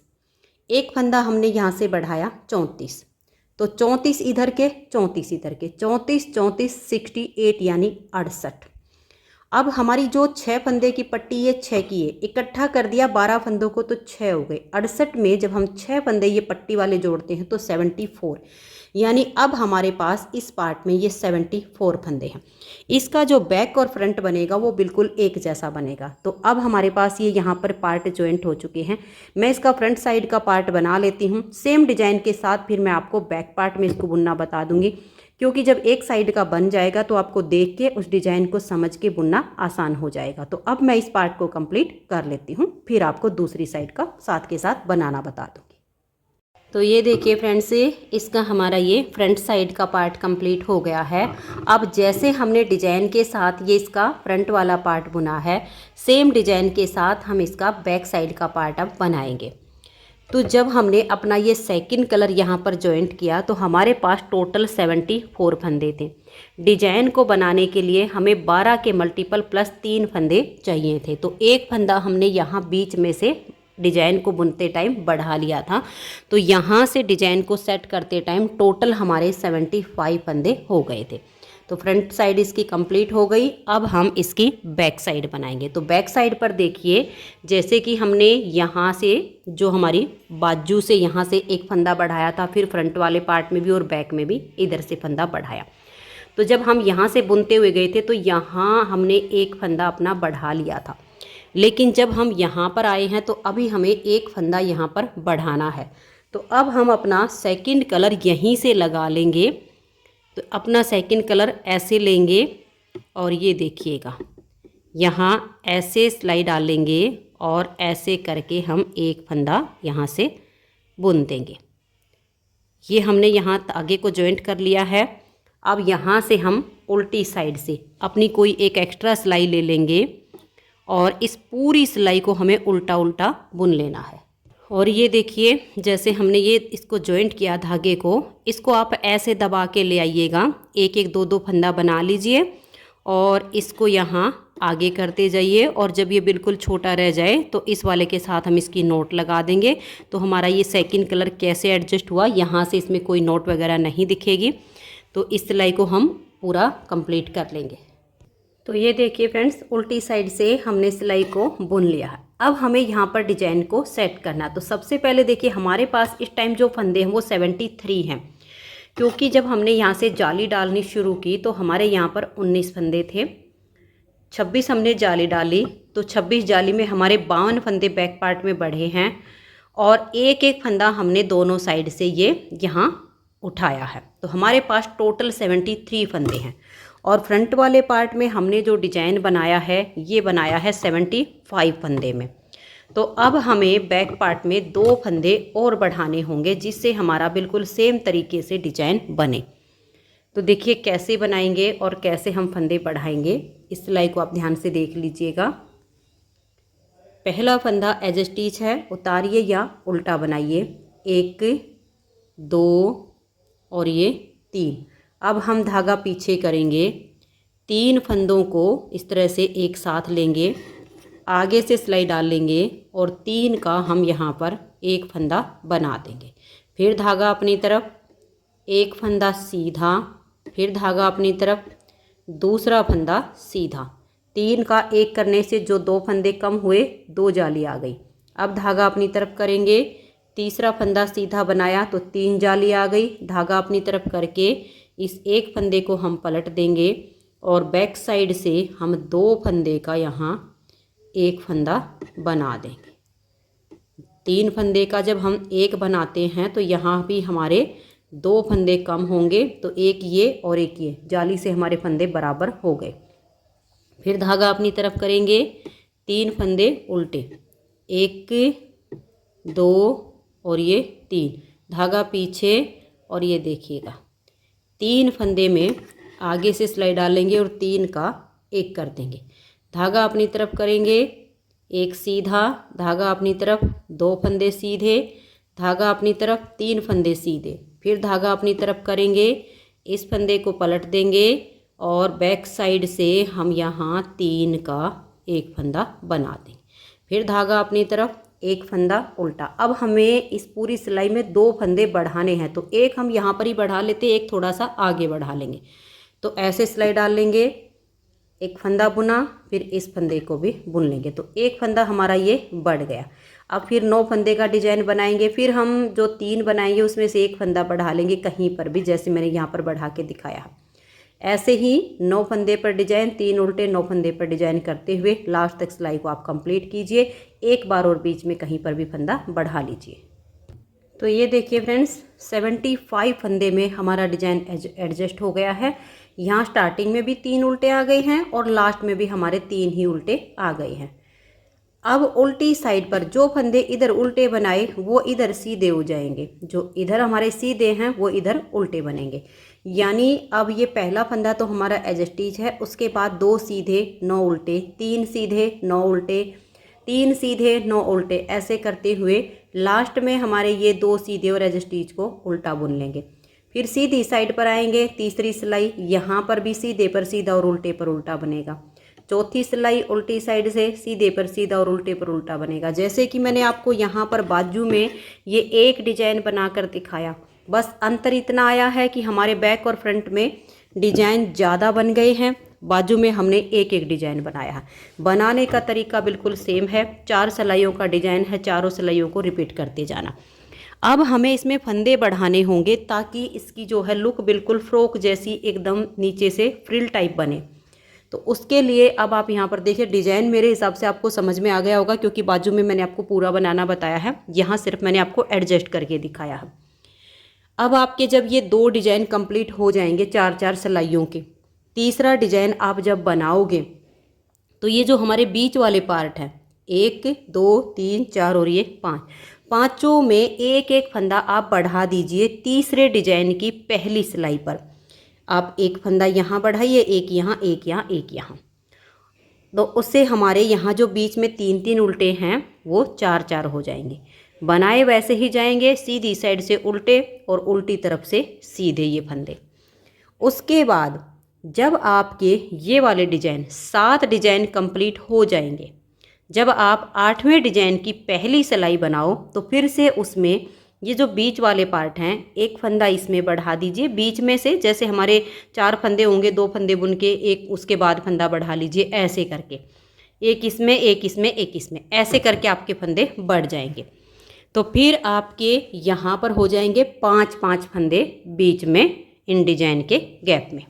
Speaker 1: एक फंदा हमने यहाँ से बढ़ाया 34, तो 34 इधर के 34 इधर के, 34 34 68 यानी 68। अब हमारी जो 6 फंदे की पट्टी ये 6 की है, इकट्ठा कर दिया 12 फंदों को तो 6 हो गए। 68 में जब हम 6 फंदे ये पट्टी वाले जोड़ते हैं तो 74, यानी अब हमारे पास इस पार्ट में ये 74 फंदे हैं। इसका जो बैक और फ्रंट बनेगा वो बिल्कुल एक जैसा बनेगा। तो अब हमारे पास ये यहाँ पर पार्ट जॉइंट हो चुके हैं। मैं इसका फ्रंट साइड का पार्ट बना लेती हूँ सेम डिजाइन के साथ, फिर मैं आपको बैक पार्ट में इसको बुनना बता दूंगी, क्योंकि जब एक साइड का बन जाएगा तो आपको देख के उस डिजाइन को समझ के बुनना आसान हो जाएगा। तो अब मैं इस पार्ट को कंप्लीट कर लेती हूँ, फिर आपको दूसरी साइड का साथ के साथ बनाना बता दूँगी। तो ये देखिए फ्रेंड्स, इसका हमारा ये फ्रंट साइड का पार्ट कंप्लीट हो गया है। अब जैसे हमने डिजाइन के साथ ये इसका फ्रंट वाला पार्ट बुना है, सेम डिजाइन के साथ हम इसका बैक साइड का पार्ट अब बनाएंगे। तो जब हमने अपना ये सेकंड कलर यहाँ पर जॉइंट किया तो हमारे पास टोटल 74 फंदे थे। डिजाइन को बनाने के लिए हमें 12 के मल्टीपल प्लस 3 फंदे चाहिए थे। तो एक फंदा हमने यहाँ बीच में से डिजाइन को बुनते टाइम बढ़ा लिया था। तो यहाँ से डिजाइन को सेट करते टाइम टोटल हमारे 75 फंदे हो गए थे। तो फ्रंट साइड इसकी कंप्लीट हो गई। अब हम इसकी बैक साइड बनाएंगे। तो बैक साइड पर देखिए, जैसे कि हमने यहाँ से जो हमारी बाजू से यहाँ से एक फंदा बढ़ाया था, फिर फ्रंट वाले पार्ट में भी और बैक में भी इधर से फंदा बढ़ाया। तो जब हम यहाँ से बुनते हुए गए थे तो यहाँ हमने एक फंदा अपना बढ़ा लिया था, लेकिन जब हम यहाँ पर आए हैं तो अभी हमें एक फंदा यहाँ पर बढ़ाना है। तो अब हम अपना सेकंड कलर यहीं से लगा लेंगे। तो अपना सेकंड कलर ऐसे लेंगे और ये देखिएगा यहाँ ऐसे सिलाई डालेंगे और ऐसे करके हम एक फंदा यहाँ से बुन देंगे। ये हमने यहाँ धागे को जॉइंट कर लिया है। अब यहाँ से हम उल्टी साइड से अपनी कोई एक एक्स्ट्रा सिलाई ले लेंगे और इस पूरी सिलाई को हमें उल्टा उल्टा बुन लेना है। और ये देखिए जैसे हमने ये इसको जॉइंट किया धागे को, इसको आप ऐसे दबा के ले आइएगा, एक एक दो दो फंदा बना लीजिए और इसको यहाँ आगे करते जाइए। और जब ये बिल्कुल छोटा रह जाए तो इस वाले के साथ हम इसकी नोट लगा देंगे। तो हमारा ये सेकंड कलर कैसे एडजस्ट हुआ, यहाँ से इसमें कोई नोट वगैरह नहीं दिखेगी। तो इस सिलाई को हम पूरा कंप्लीट कर लेंगे। तो ये देखिए फ्रेंड्स, उल्टी साइड से हमने सिलाई को बुन लिया है। अब हमें यहाँ पर डिजाइन को सेट करना। तो सबसे पहले देखिए हमारे पास इस टाइम जो फंदे हैं वो 73 हैं, क्योंकि जब हमने यहाँ से जाली डालनी शुरू की तो हमारे यहाँ पर 19 फंदे थे। 26 हमने जाली डाली तो 26 जाली में हमारे 52 फंदे बैक पार्ट में बढ़े हैं और एक एक फंदा हमने दोनों साइड से ये यहाँ उठाया है। तो हमारे पास टोटल 73 फंदे हैं और फ्रंट वाले पार्ट में हमने जो डिजाइन बनाया है ये बनाया है 75 फंदे में। तो अब हमें बैक पार्ट में 2 फंदे और बढ़ाने होंगे जिससे हमारा बिल्कुल सेम तरीके से डिजाइन बने। तो देखिए कैसे बनाएंगे और कैसे हम फंदे बढ़ाएंगे, इस सिलाई को आप ध्यान से देख लीजिएगा। पहला फंदा एज स्टिच है, उतारिए या उल्टा बनाइए, 1 2 और ये 3। अब हम धागा पीछे करेंगे, 3 फंदों को इस तरह से एक साथ लेंगे, आगे से सिलाई डाल लेंगे और 3 का हम यहाँ पर एक फंदा बना देंगे। फिर धागा अपनी तरफ, एक फंदा सीधा, फिर धागा अपनी तरफ, दूसरा फंदा सीधा। 3 का एक करने से जो 2 फंदे कम हुए, 2 जाली आ गई। अब धागा अपनी तरफ करेंगे, तीसरा फंदा सीधा बनाया तो 3 जाली आ गई। धागा अपनी तरफ करके इस एक फंदे को हम पलट देंगे और बैक साइड से हम 2 फंदे का यहाँ एक फंदा बना देंगे। 3 फंदे का जब हम एक बनाते हैं तो यहाँ भी हमारे 2 फंदे कम होंगे, तो एक ये और एक ये, जाली से हमारे फंदे बराबर हो गए। फिर धागा अपनी तरफ करेंगे, 3 फंदे उल्टे, 1 2 और ये 3, धागा पीछे और ये देखिएगा 3 फंदे में आगे से सिलाई डालेंगे और 3 का एक कर देंगे। धागा अपनी तरफ करेंगे, एक सीधा, धागा अपनी तरफ, 2 फंदे सीधे, धागा अपनी तरफ, 3 फंदे सीधे। फिर धागा अपनी तरफ करेंगे, इस फंदे को पलट देंगे और बैक साइड से हम यहाँ 3 का एक फंदा बना देंगे। फिर धागा अपनी तरफ, एक फंदा उल्टा। अब हमें इस पूरी सिलाई में 2 फंदे बढ़ाने हैं, तो एक हम यहाँ पर ही बढ़ा लेते, एक थोड़ा सा आगे बढ़ा लेंगे। तो ऐसे सिलाई डाल लेंगे, एक फंदा बुना, फिर इस फंदे को भी बुन लेंगे, तो एक फंदा हमारा ये बढ़ गया। अब फिर 9 फंदे का डिजाइन बनाएंगे। फिर हम जो 3 बनाएंगे उसमें से एक फंदा बढ़ा लेंगे कहीं पर भी, जैसे मैंने यहाँ पर बढ़ा के दिखाया है। ऐसे ही 9 फंदे पर डिजाइन, 3 उल्टे, 9 फंदे पर डिजाइन करते हुए लास्ट तक सिलाई को आप कंप्लीट कीजिए। एक बार और बीच में कहीं पर भी फंदा बढ़ा लीजिए। तो ये देखिए फ्रेंड्स, 75 फंदे में हमारा डिजाइन एडजस्ट हो गया है। यहाँ स्टार्टिंग में भी 3 उल्टे आ गए हैं और लास्ट में भी हमारे 3 ही उल्टे आ गए हैं। अब उल्टी साइड पर जो फंदे इधर उल्टे बनाए वो इधर सीधे हो जाएंगे, जो इधर हमारे सीधे हैं वो इधर उल्टे बनेंगे। यानी अब ये पहला फंदा तो हमारा एज स्टिच है, उसके बाद 2 सीधे 9 उल्टे, 3 सीधे 9 उल्टे, 3 सीधे 9 उल्टे, ऐसे करते हुए लास्ट में हमारे ये 2 सीधे और एज स्टिच को उल्टा बुन लेंगे। फिर सीधी साइड पर आएंगे, तीसरी सिलाई, यहाँ पर भी सीधे पर सीधा और उल्टे पर उल्टा बनेगा। चौथी सिलाई उल्टी साइड से सीधे पर सीधा और उल्टे पर उल्टा बनेगा। जैसे कि मैंने आपको यहाँ पर बाजू में ये एक डिजाइन बनाकर दिखाया, बस अंतर इतना आया है कि हमारे बैक और फ्रंट में डिजाइन ज़्यादा बन गए हैं, बाजू में हमने एक एक डिजाइन बनाया है। बनाने का तरीका बिल्कुल सेम है, 4 सिलाइयों का डिजाइन है, चारों सिलाइयों को रिपीट करते जाना। अब हमें इसमें फंदे बढ़ाने होंगे ताकि इसकी जो है लुक बिल्कुल फ्रॉक जैसी एकदम नीचे से फ्रिल टाइप बने। तो उसके लिए अब आप यहाँ पर देखिए, डिज़ाइन मेरे हिसाब से आपको समझ में आ गया होगा, क्योंकि बाजू में मैंने आपको पूरा बनाना बताया है, यहाँ सिर्फ मैंने आपको एडजस्ट करके दिखाया है। अब आपके जब ये 2 डिज़ाइन कंप्लीट हो जाएंगे 4-4 सिलाइयों के, तीसरा डिज़ाइन आप जब बनाओगे तो ये जो हमारे बीच वाले पार्ट हैं 1 2 3 4 और ये 5, पाँचों में एक एक फंदा आप बढ़ा दीजिए तीसरे डिजाइन की पहली सिलाई पर। आप एक फंदा यहाँ बढ़ाइए, एक यहाँ, एक यहाँ, एक यहाँ, तो उससे हमारे यहाँ जो बीच में 3-3 उल्टे हैं वो 4-4 हो जाएंगे। बनाए वैसे ही जाएंगे, सीधी साइड से उल्टे और उल्टी तरफ से सीधे ये फंदे। उसके बाद जब आपके ये वाले डिजाइन 7 डिजाइन कंप्लीट हो जाएंगे, जब आप 8वें डिजाइन की पहली सिलाई बनाओ तो फिर से उसमें ये जो बीच वाले पार्ट हैं एक फंदा इसमें बढ़ा दीजिए बीच में से, जैसे हमारे 4 फंदे होंगे, 2 फंदे बुन के एक उसके बाद फंदा बढ़ा लीजिए, ऐसे करके एक इसमें एक इसमें एक इसमें, ऐसे करके आपके फंदे बढ़ जाएंगे। तो फिर आपके यहाँ पर हो जाएंगे 5-5 फंदे बीच में इन डिजाइन के गैप में।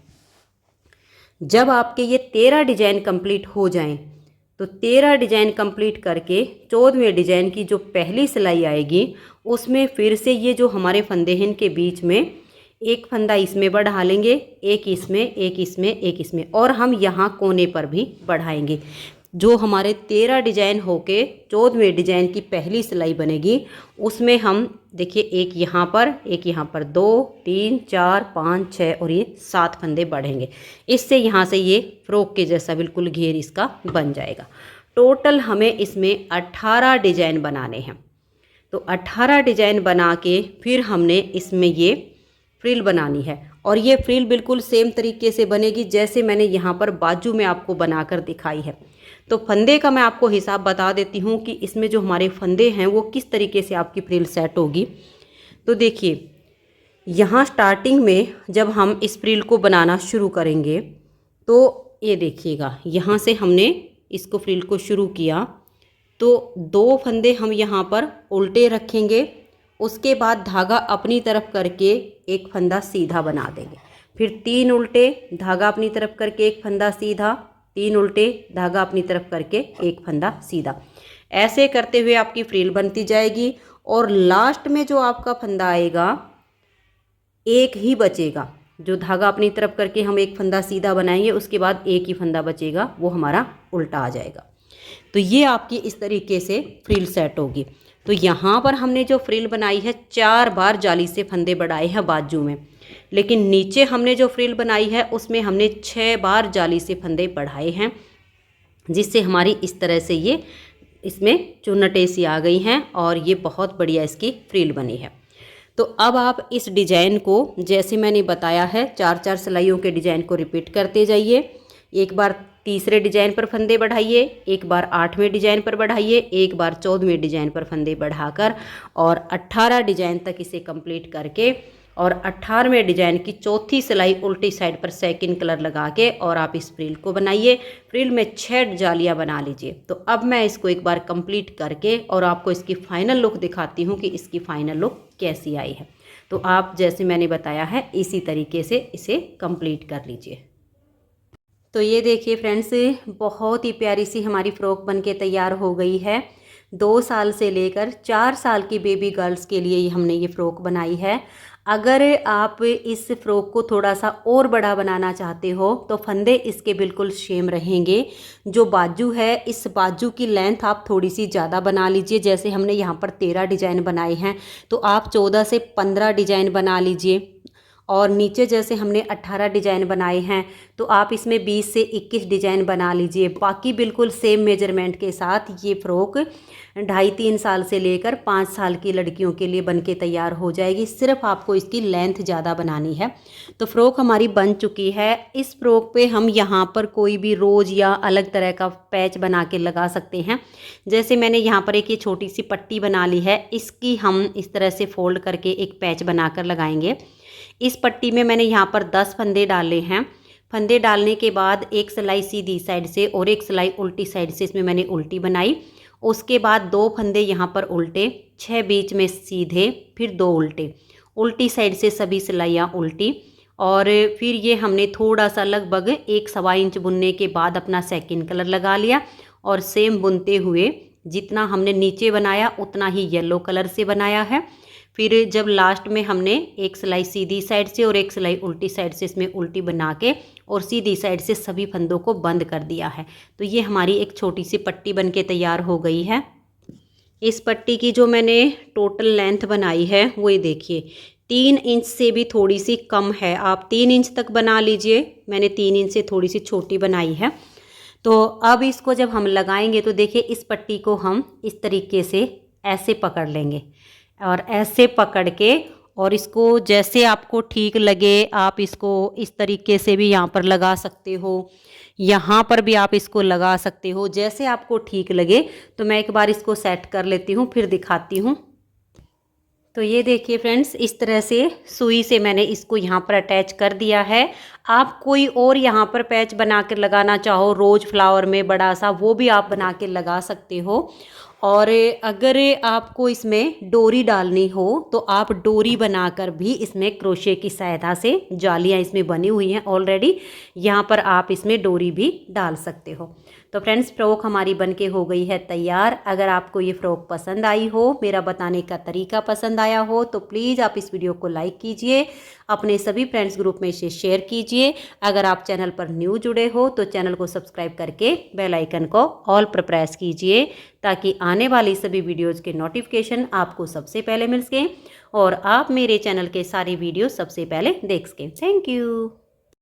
Speaker 1: जब आपके ये 13 डिजाइन कंप्लीट हो जाएं तो 13 डिजाइन कंप्लीट करके 14वें डिजाइन की जो पहली सिलाई आएगी उसमें फिर से ये जो हमारे फंदे हैं इनके बीच में एक फंदा इसमें बढ़ा लेंगे, एक इसमें, एक इसमें, एक इसमें, और हम यहाँ कोने पर भी बढ़ाएंगे। जो हमारे 13 डिजाइन होके 14वें डिजाइन की पहली सिलाई बनेगी उसमें हम देखिए एक यहाँ पर, एक यहाँ पर, 2 3 4 5 6 और ये 7 फंदे बढ़ेंगे। इससे यहाँ से ये फ्रॉक के जैसा बिल्कुल घेर इसका बन जाएगा। टोटल हमें इसमें 18 डिजाइन बनाने हैं। तो 18 डिजाइन बना के फिर हमने इसमें ये फ्रिल बनानी है, और ये फ्रिल बिल्कुल सेम तरीके से बनेगी जैसे मैंने यहाँ पर बाजू में आपको बनाकर दिखाई है। तो फंदे का मैं आपको हिसाब बता देती हूँ कि इसमें जो हमारे फंदे हैं वो किस तरीके से आपकी फ्रिल सेट होगी। तो देखिए यहाँ स्टार्टिंग में जब हम इस फ्रिल को बनाना शुरू करेंगे तो ये देखिएगा, यहाँ से हमने इसको फ्रिल को शुरू किया तो 2 फंदे हम यहाँ पर उल्टे रखेंगे, उसके बाद धागा अपनी तरफ करके एक फंदा सीधा बना देंगे, फिर 3 उल्टे, धागा अपनी तरफ करके एक फंदा सीधा, 3 उल्टे, धागा अपनी तरफ करके एक फंदा सीधा, ऐसे करते हुए आपकी फ्रिल बनती जाएगी। और लास्ट में जो आपका फंदा आएगा एक ही बचेगा, जो धागा अपनी तरफ करके हम एक फंदा सीधा बनाएंगे उसके बाद एक ही फंदा बचेगा, वो हमारा उल्टा आ जाएगा। तो ये आपकी इस तरीके से फ्रिल सेट होगी। तो यहाँ पर हमने जो फ्रिल बनाई है 4 बार जाली से फंदे बढ़ाए हैं बाजू में, लेकिन नीचे हमने जो फ्रिल बनाई है उसमें हमने 6 बार जाली से फंदे बढ़ाए हैं, जिससे हमारी इस तरह से ये इसमें चुन्नटें सी आ गई हैं और ये बहुत बढ़िया इसकी फ्रिल बनी है। तो अब आप इस डिज़ाइन को जैसे मैंने बताया है 4-4 सिलाइयों के डिज़ाइन को रिपीट करते जाइए। एक बार तीसरे डिजाइन पर फंदे बढ़ाइए, एक बार 8वें डिजाइन पर बढ़ाइए, एक बार 14वें डिजाइन पर फंदे बढ़ाकर और 18 डिजाइन तक इसे कंप्लीट करके और 18वें डिजाइन की चौथी सिलाई उल्टी साइड पर सेकंड कलर लगा के और आप इस फ्रिल को बनाइए। फ्रिल में 6 जालियां बना लीजिए। तो अब मैं इसको एक बार कंप्लीट करके और आपको इसकी फाइनल लुक दिखाती हूँ कि इसकी फाइनल लुक कैसी आई है। तो आप जैसे मैंने बताया है इसी तरीके से इसे कंप्लीट कर लीजिए। तो ये देखिए फ्रेंड्स, बहुत ही प्यारी सी हमारी फ़्रॉक बनके तैयार हो गई है। 2 साल से लेकर 4 साल की बेबी गर्ल्स के लिए हमने ये फ़्रॉक बनाई है। अगर आप इस फ़्रॉक को थोड़ा सा और बड़ा बनाना चाहते हो तो फंदे इसके बिल्कुल सेम रहेंगे। जो बाजू है इस बाजू की लेंथ आप थोड़ी सी ज़्यादा बना लीजिए। जैसे हमने यहाँ पर 13 डिज़ाइन बनाए हैं तो आप 14 से 15 डिज़ाइन बना लीजिए। और नीचे जैसे हमने 18 डिज़ाइन बनाए हैं तो आप इसमें 20 से 21 डिज़ाइन बना लीजिए। बाकी बिल्कुल सेम मेजरमेंट के साथ ये फ़्रॉक 2.5-3 साल से लेकर 5 साल की लड़कियों के लिए बनके तैयार हो जाएगी। सिर्फ आपको इसकी लेंथ ज़्यादा बनानी है। तो फ़्रॉक हमारी बन चुकी है। इस फ़्रॉक पे हम यहाँ पर कोई भी रोज़ या अलग तरह का पैच बना के लगा सकते हैं। जैसे मैंने यहाँ पर एक ये छोटी सी पट्टी बना ली है, इसकी हम इस तरह से फ़ोल्ड करके एक पैच बनाकर लगाएंगे। इस पट्टी में मैंने यहाँ पर 10 फंदे डाले हैं। फंदे डालने के बाद एक सिलाई सीधी साइड से और एक सिलाई उल्टी साइड से इसमें मैंने उल्टी बनाई उसके बाद 2 फंदे यहाँ पर उल्टे, 6 बीच में सीधे, फिर 2 उल्टे, उल्टी साइड से सभी सिलाइयाँ उल्टी। और फिर ये हमने थोड़ा सा लगभग 1 सवा इंच बुनने के बाद अपना सेकंड कलर लगा लिया और सेम बुनते हुए जितना हमने नीचे बनाया उतना ही येलो कलर से बनाया है। फिर जब लास्ट में हमने एक सिलाई सीधी साइड से और एक सिलाई उल्टी साइड से इसमें उल्टी बना के और सीधी साइड से सभी फंदों को बंद कर दिया है। तो ये हमारी एक छोटी सी पट्टी बन के तैयार हो गई है। इस पट्टी की जो मैंने टोटल लेंथ बनाई है वो ये देखिए 3 इंच से भी थोड़ी सी कम है। आप 3 इंच तक बना लीजिए, मैंने 3 इंच से थोड़ी सी छोटी बनाई है। तो अब इसको जब हम लगाएंगे तो देखिए इस पट्टी को हम इस तरीके से ऐसे पकड़ लेंगे और ऐसे पकड़ के और इसको जैसे आपको ठीक लगे आप इसको इस तरीके से भी यहाँ पर लगा सकते हो, यहाँ पर भी आप इसको लगा सकते हो, जैसे आपको ठीक लगे। तो मैं एक बार इसको सेट कर लेती हूँ फिर दिखाती हूँ। तो ये देखिए फ्रेंड्स, इस तरह से सुई से मैंने इसको यहाँ पर अटैच कर दिया है। आप कोई और यहाँ पर पैच बना कर लगाना चाहो, रोज़ फ्लावर में बड़ा सा, वो भी आप बना के लगा सकते हो। और अगर आपको इसमें डोरी डालनी हो तो आप डोरी बनाकर भी इसमें क्रोशे की सहायता से, जालियाँ इसमें बनी हुई हैं ऑलरेडी, यहाँ पर आप इसमें डोरी भी डाल सकते हो। तो फ्रेंड्स, फ्रॉक हमारी बनके हो गई है तैयार। अगर आपको ये फ्रॉक पसंद आई हो, मेरा बताने का तरीका पसंद आया हो, तो प्लीज़ आप इस वीडियो को लाइक कीजिए, अपने सभी फ्रेंड्स ग्रुप में इसे शेयर कीजिए। अगर आप चैनल पर न्यू जुड़े हो तो चैनल को सब्सक्राइब करके बेल आइकन को ऑल पर प्रेस कीजिए ताकि आने वाली सभी वीडियोज़ के नोटिफिकेशन आपको सबसे पहले मिल सकें और आप मेरे चैनल के सारे वीडियो सबसे पहले देख सकें। Thank you.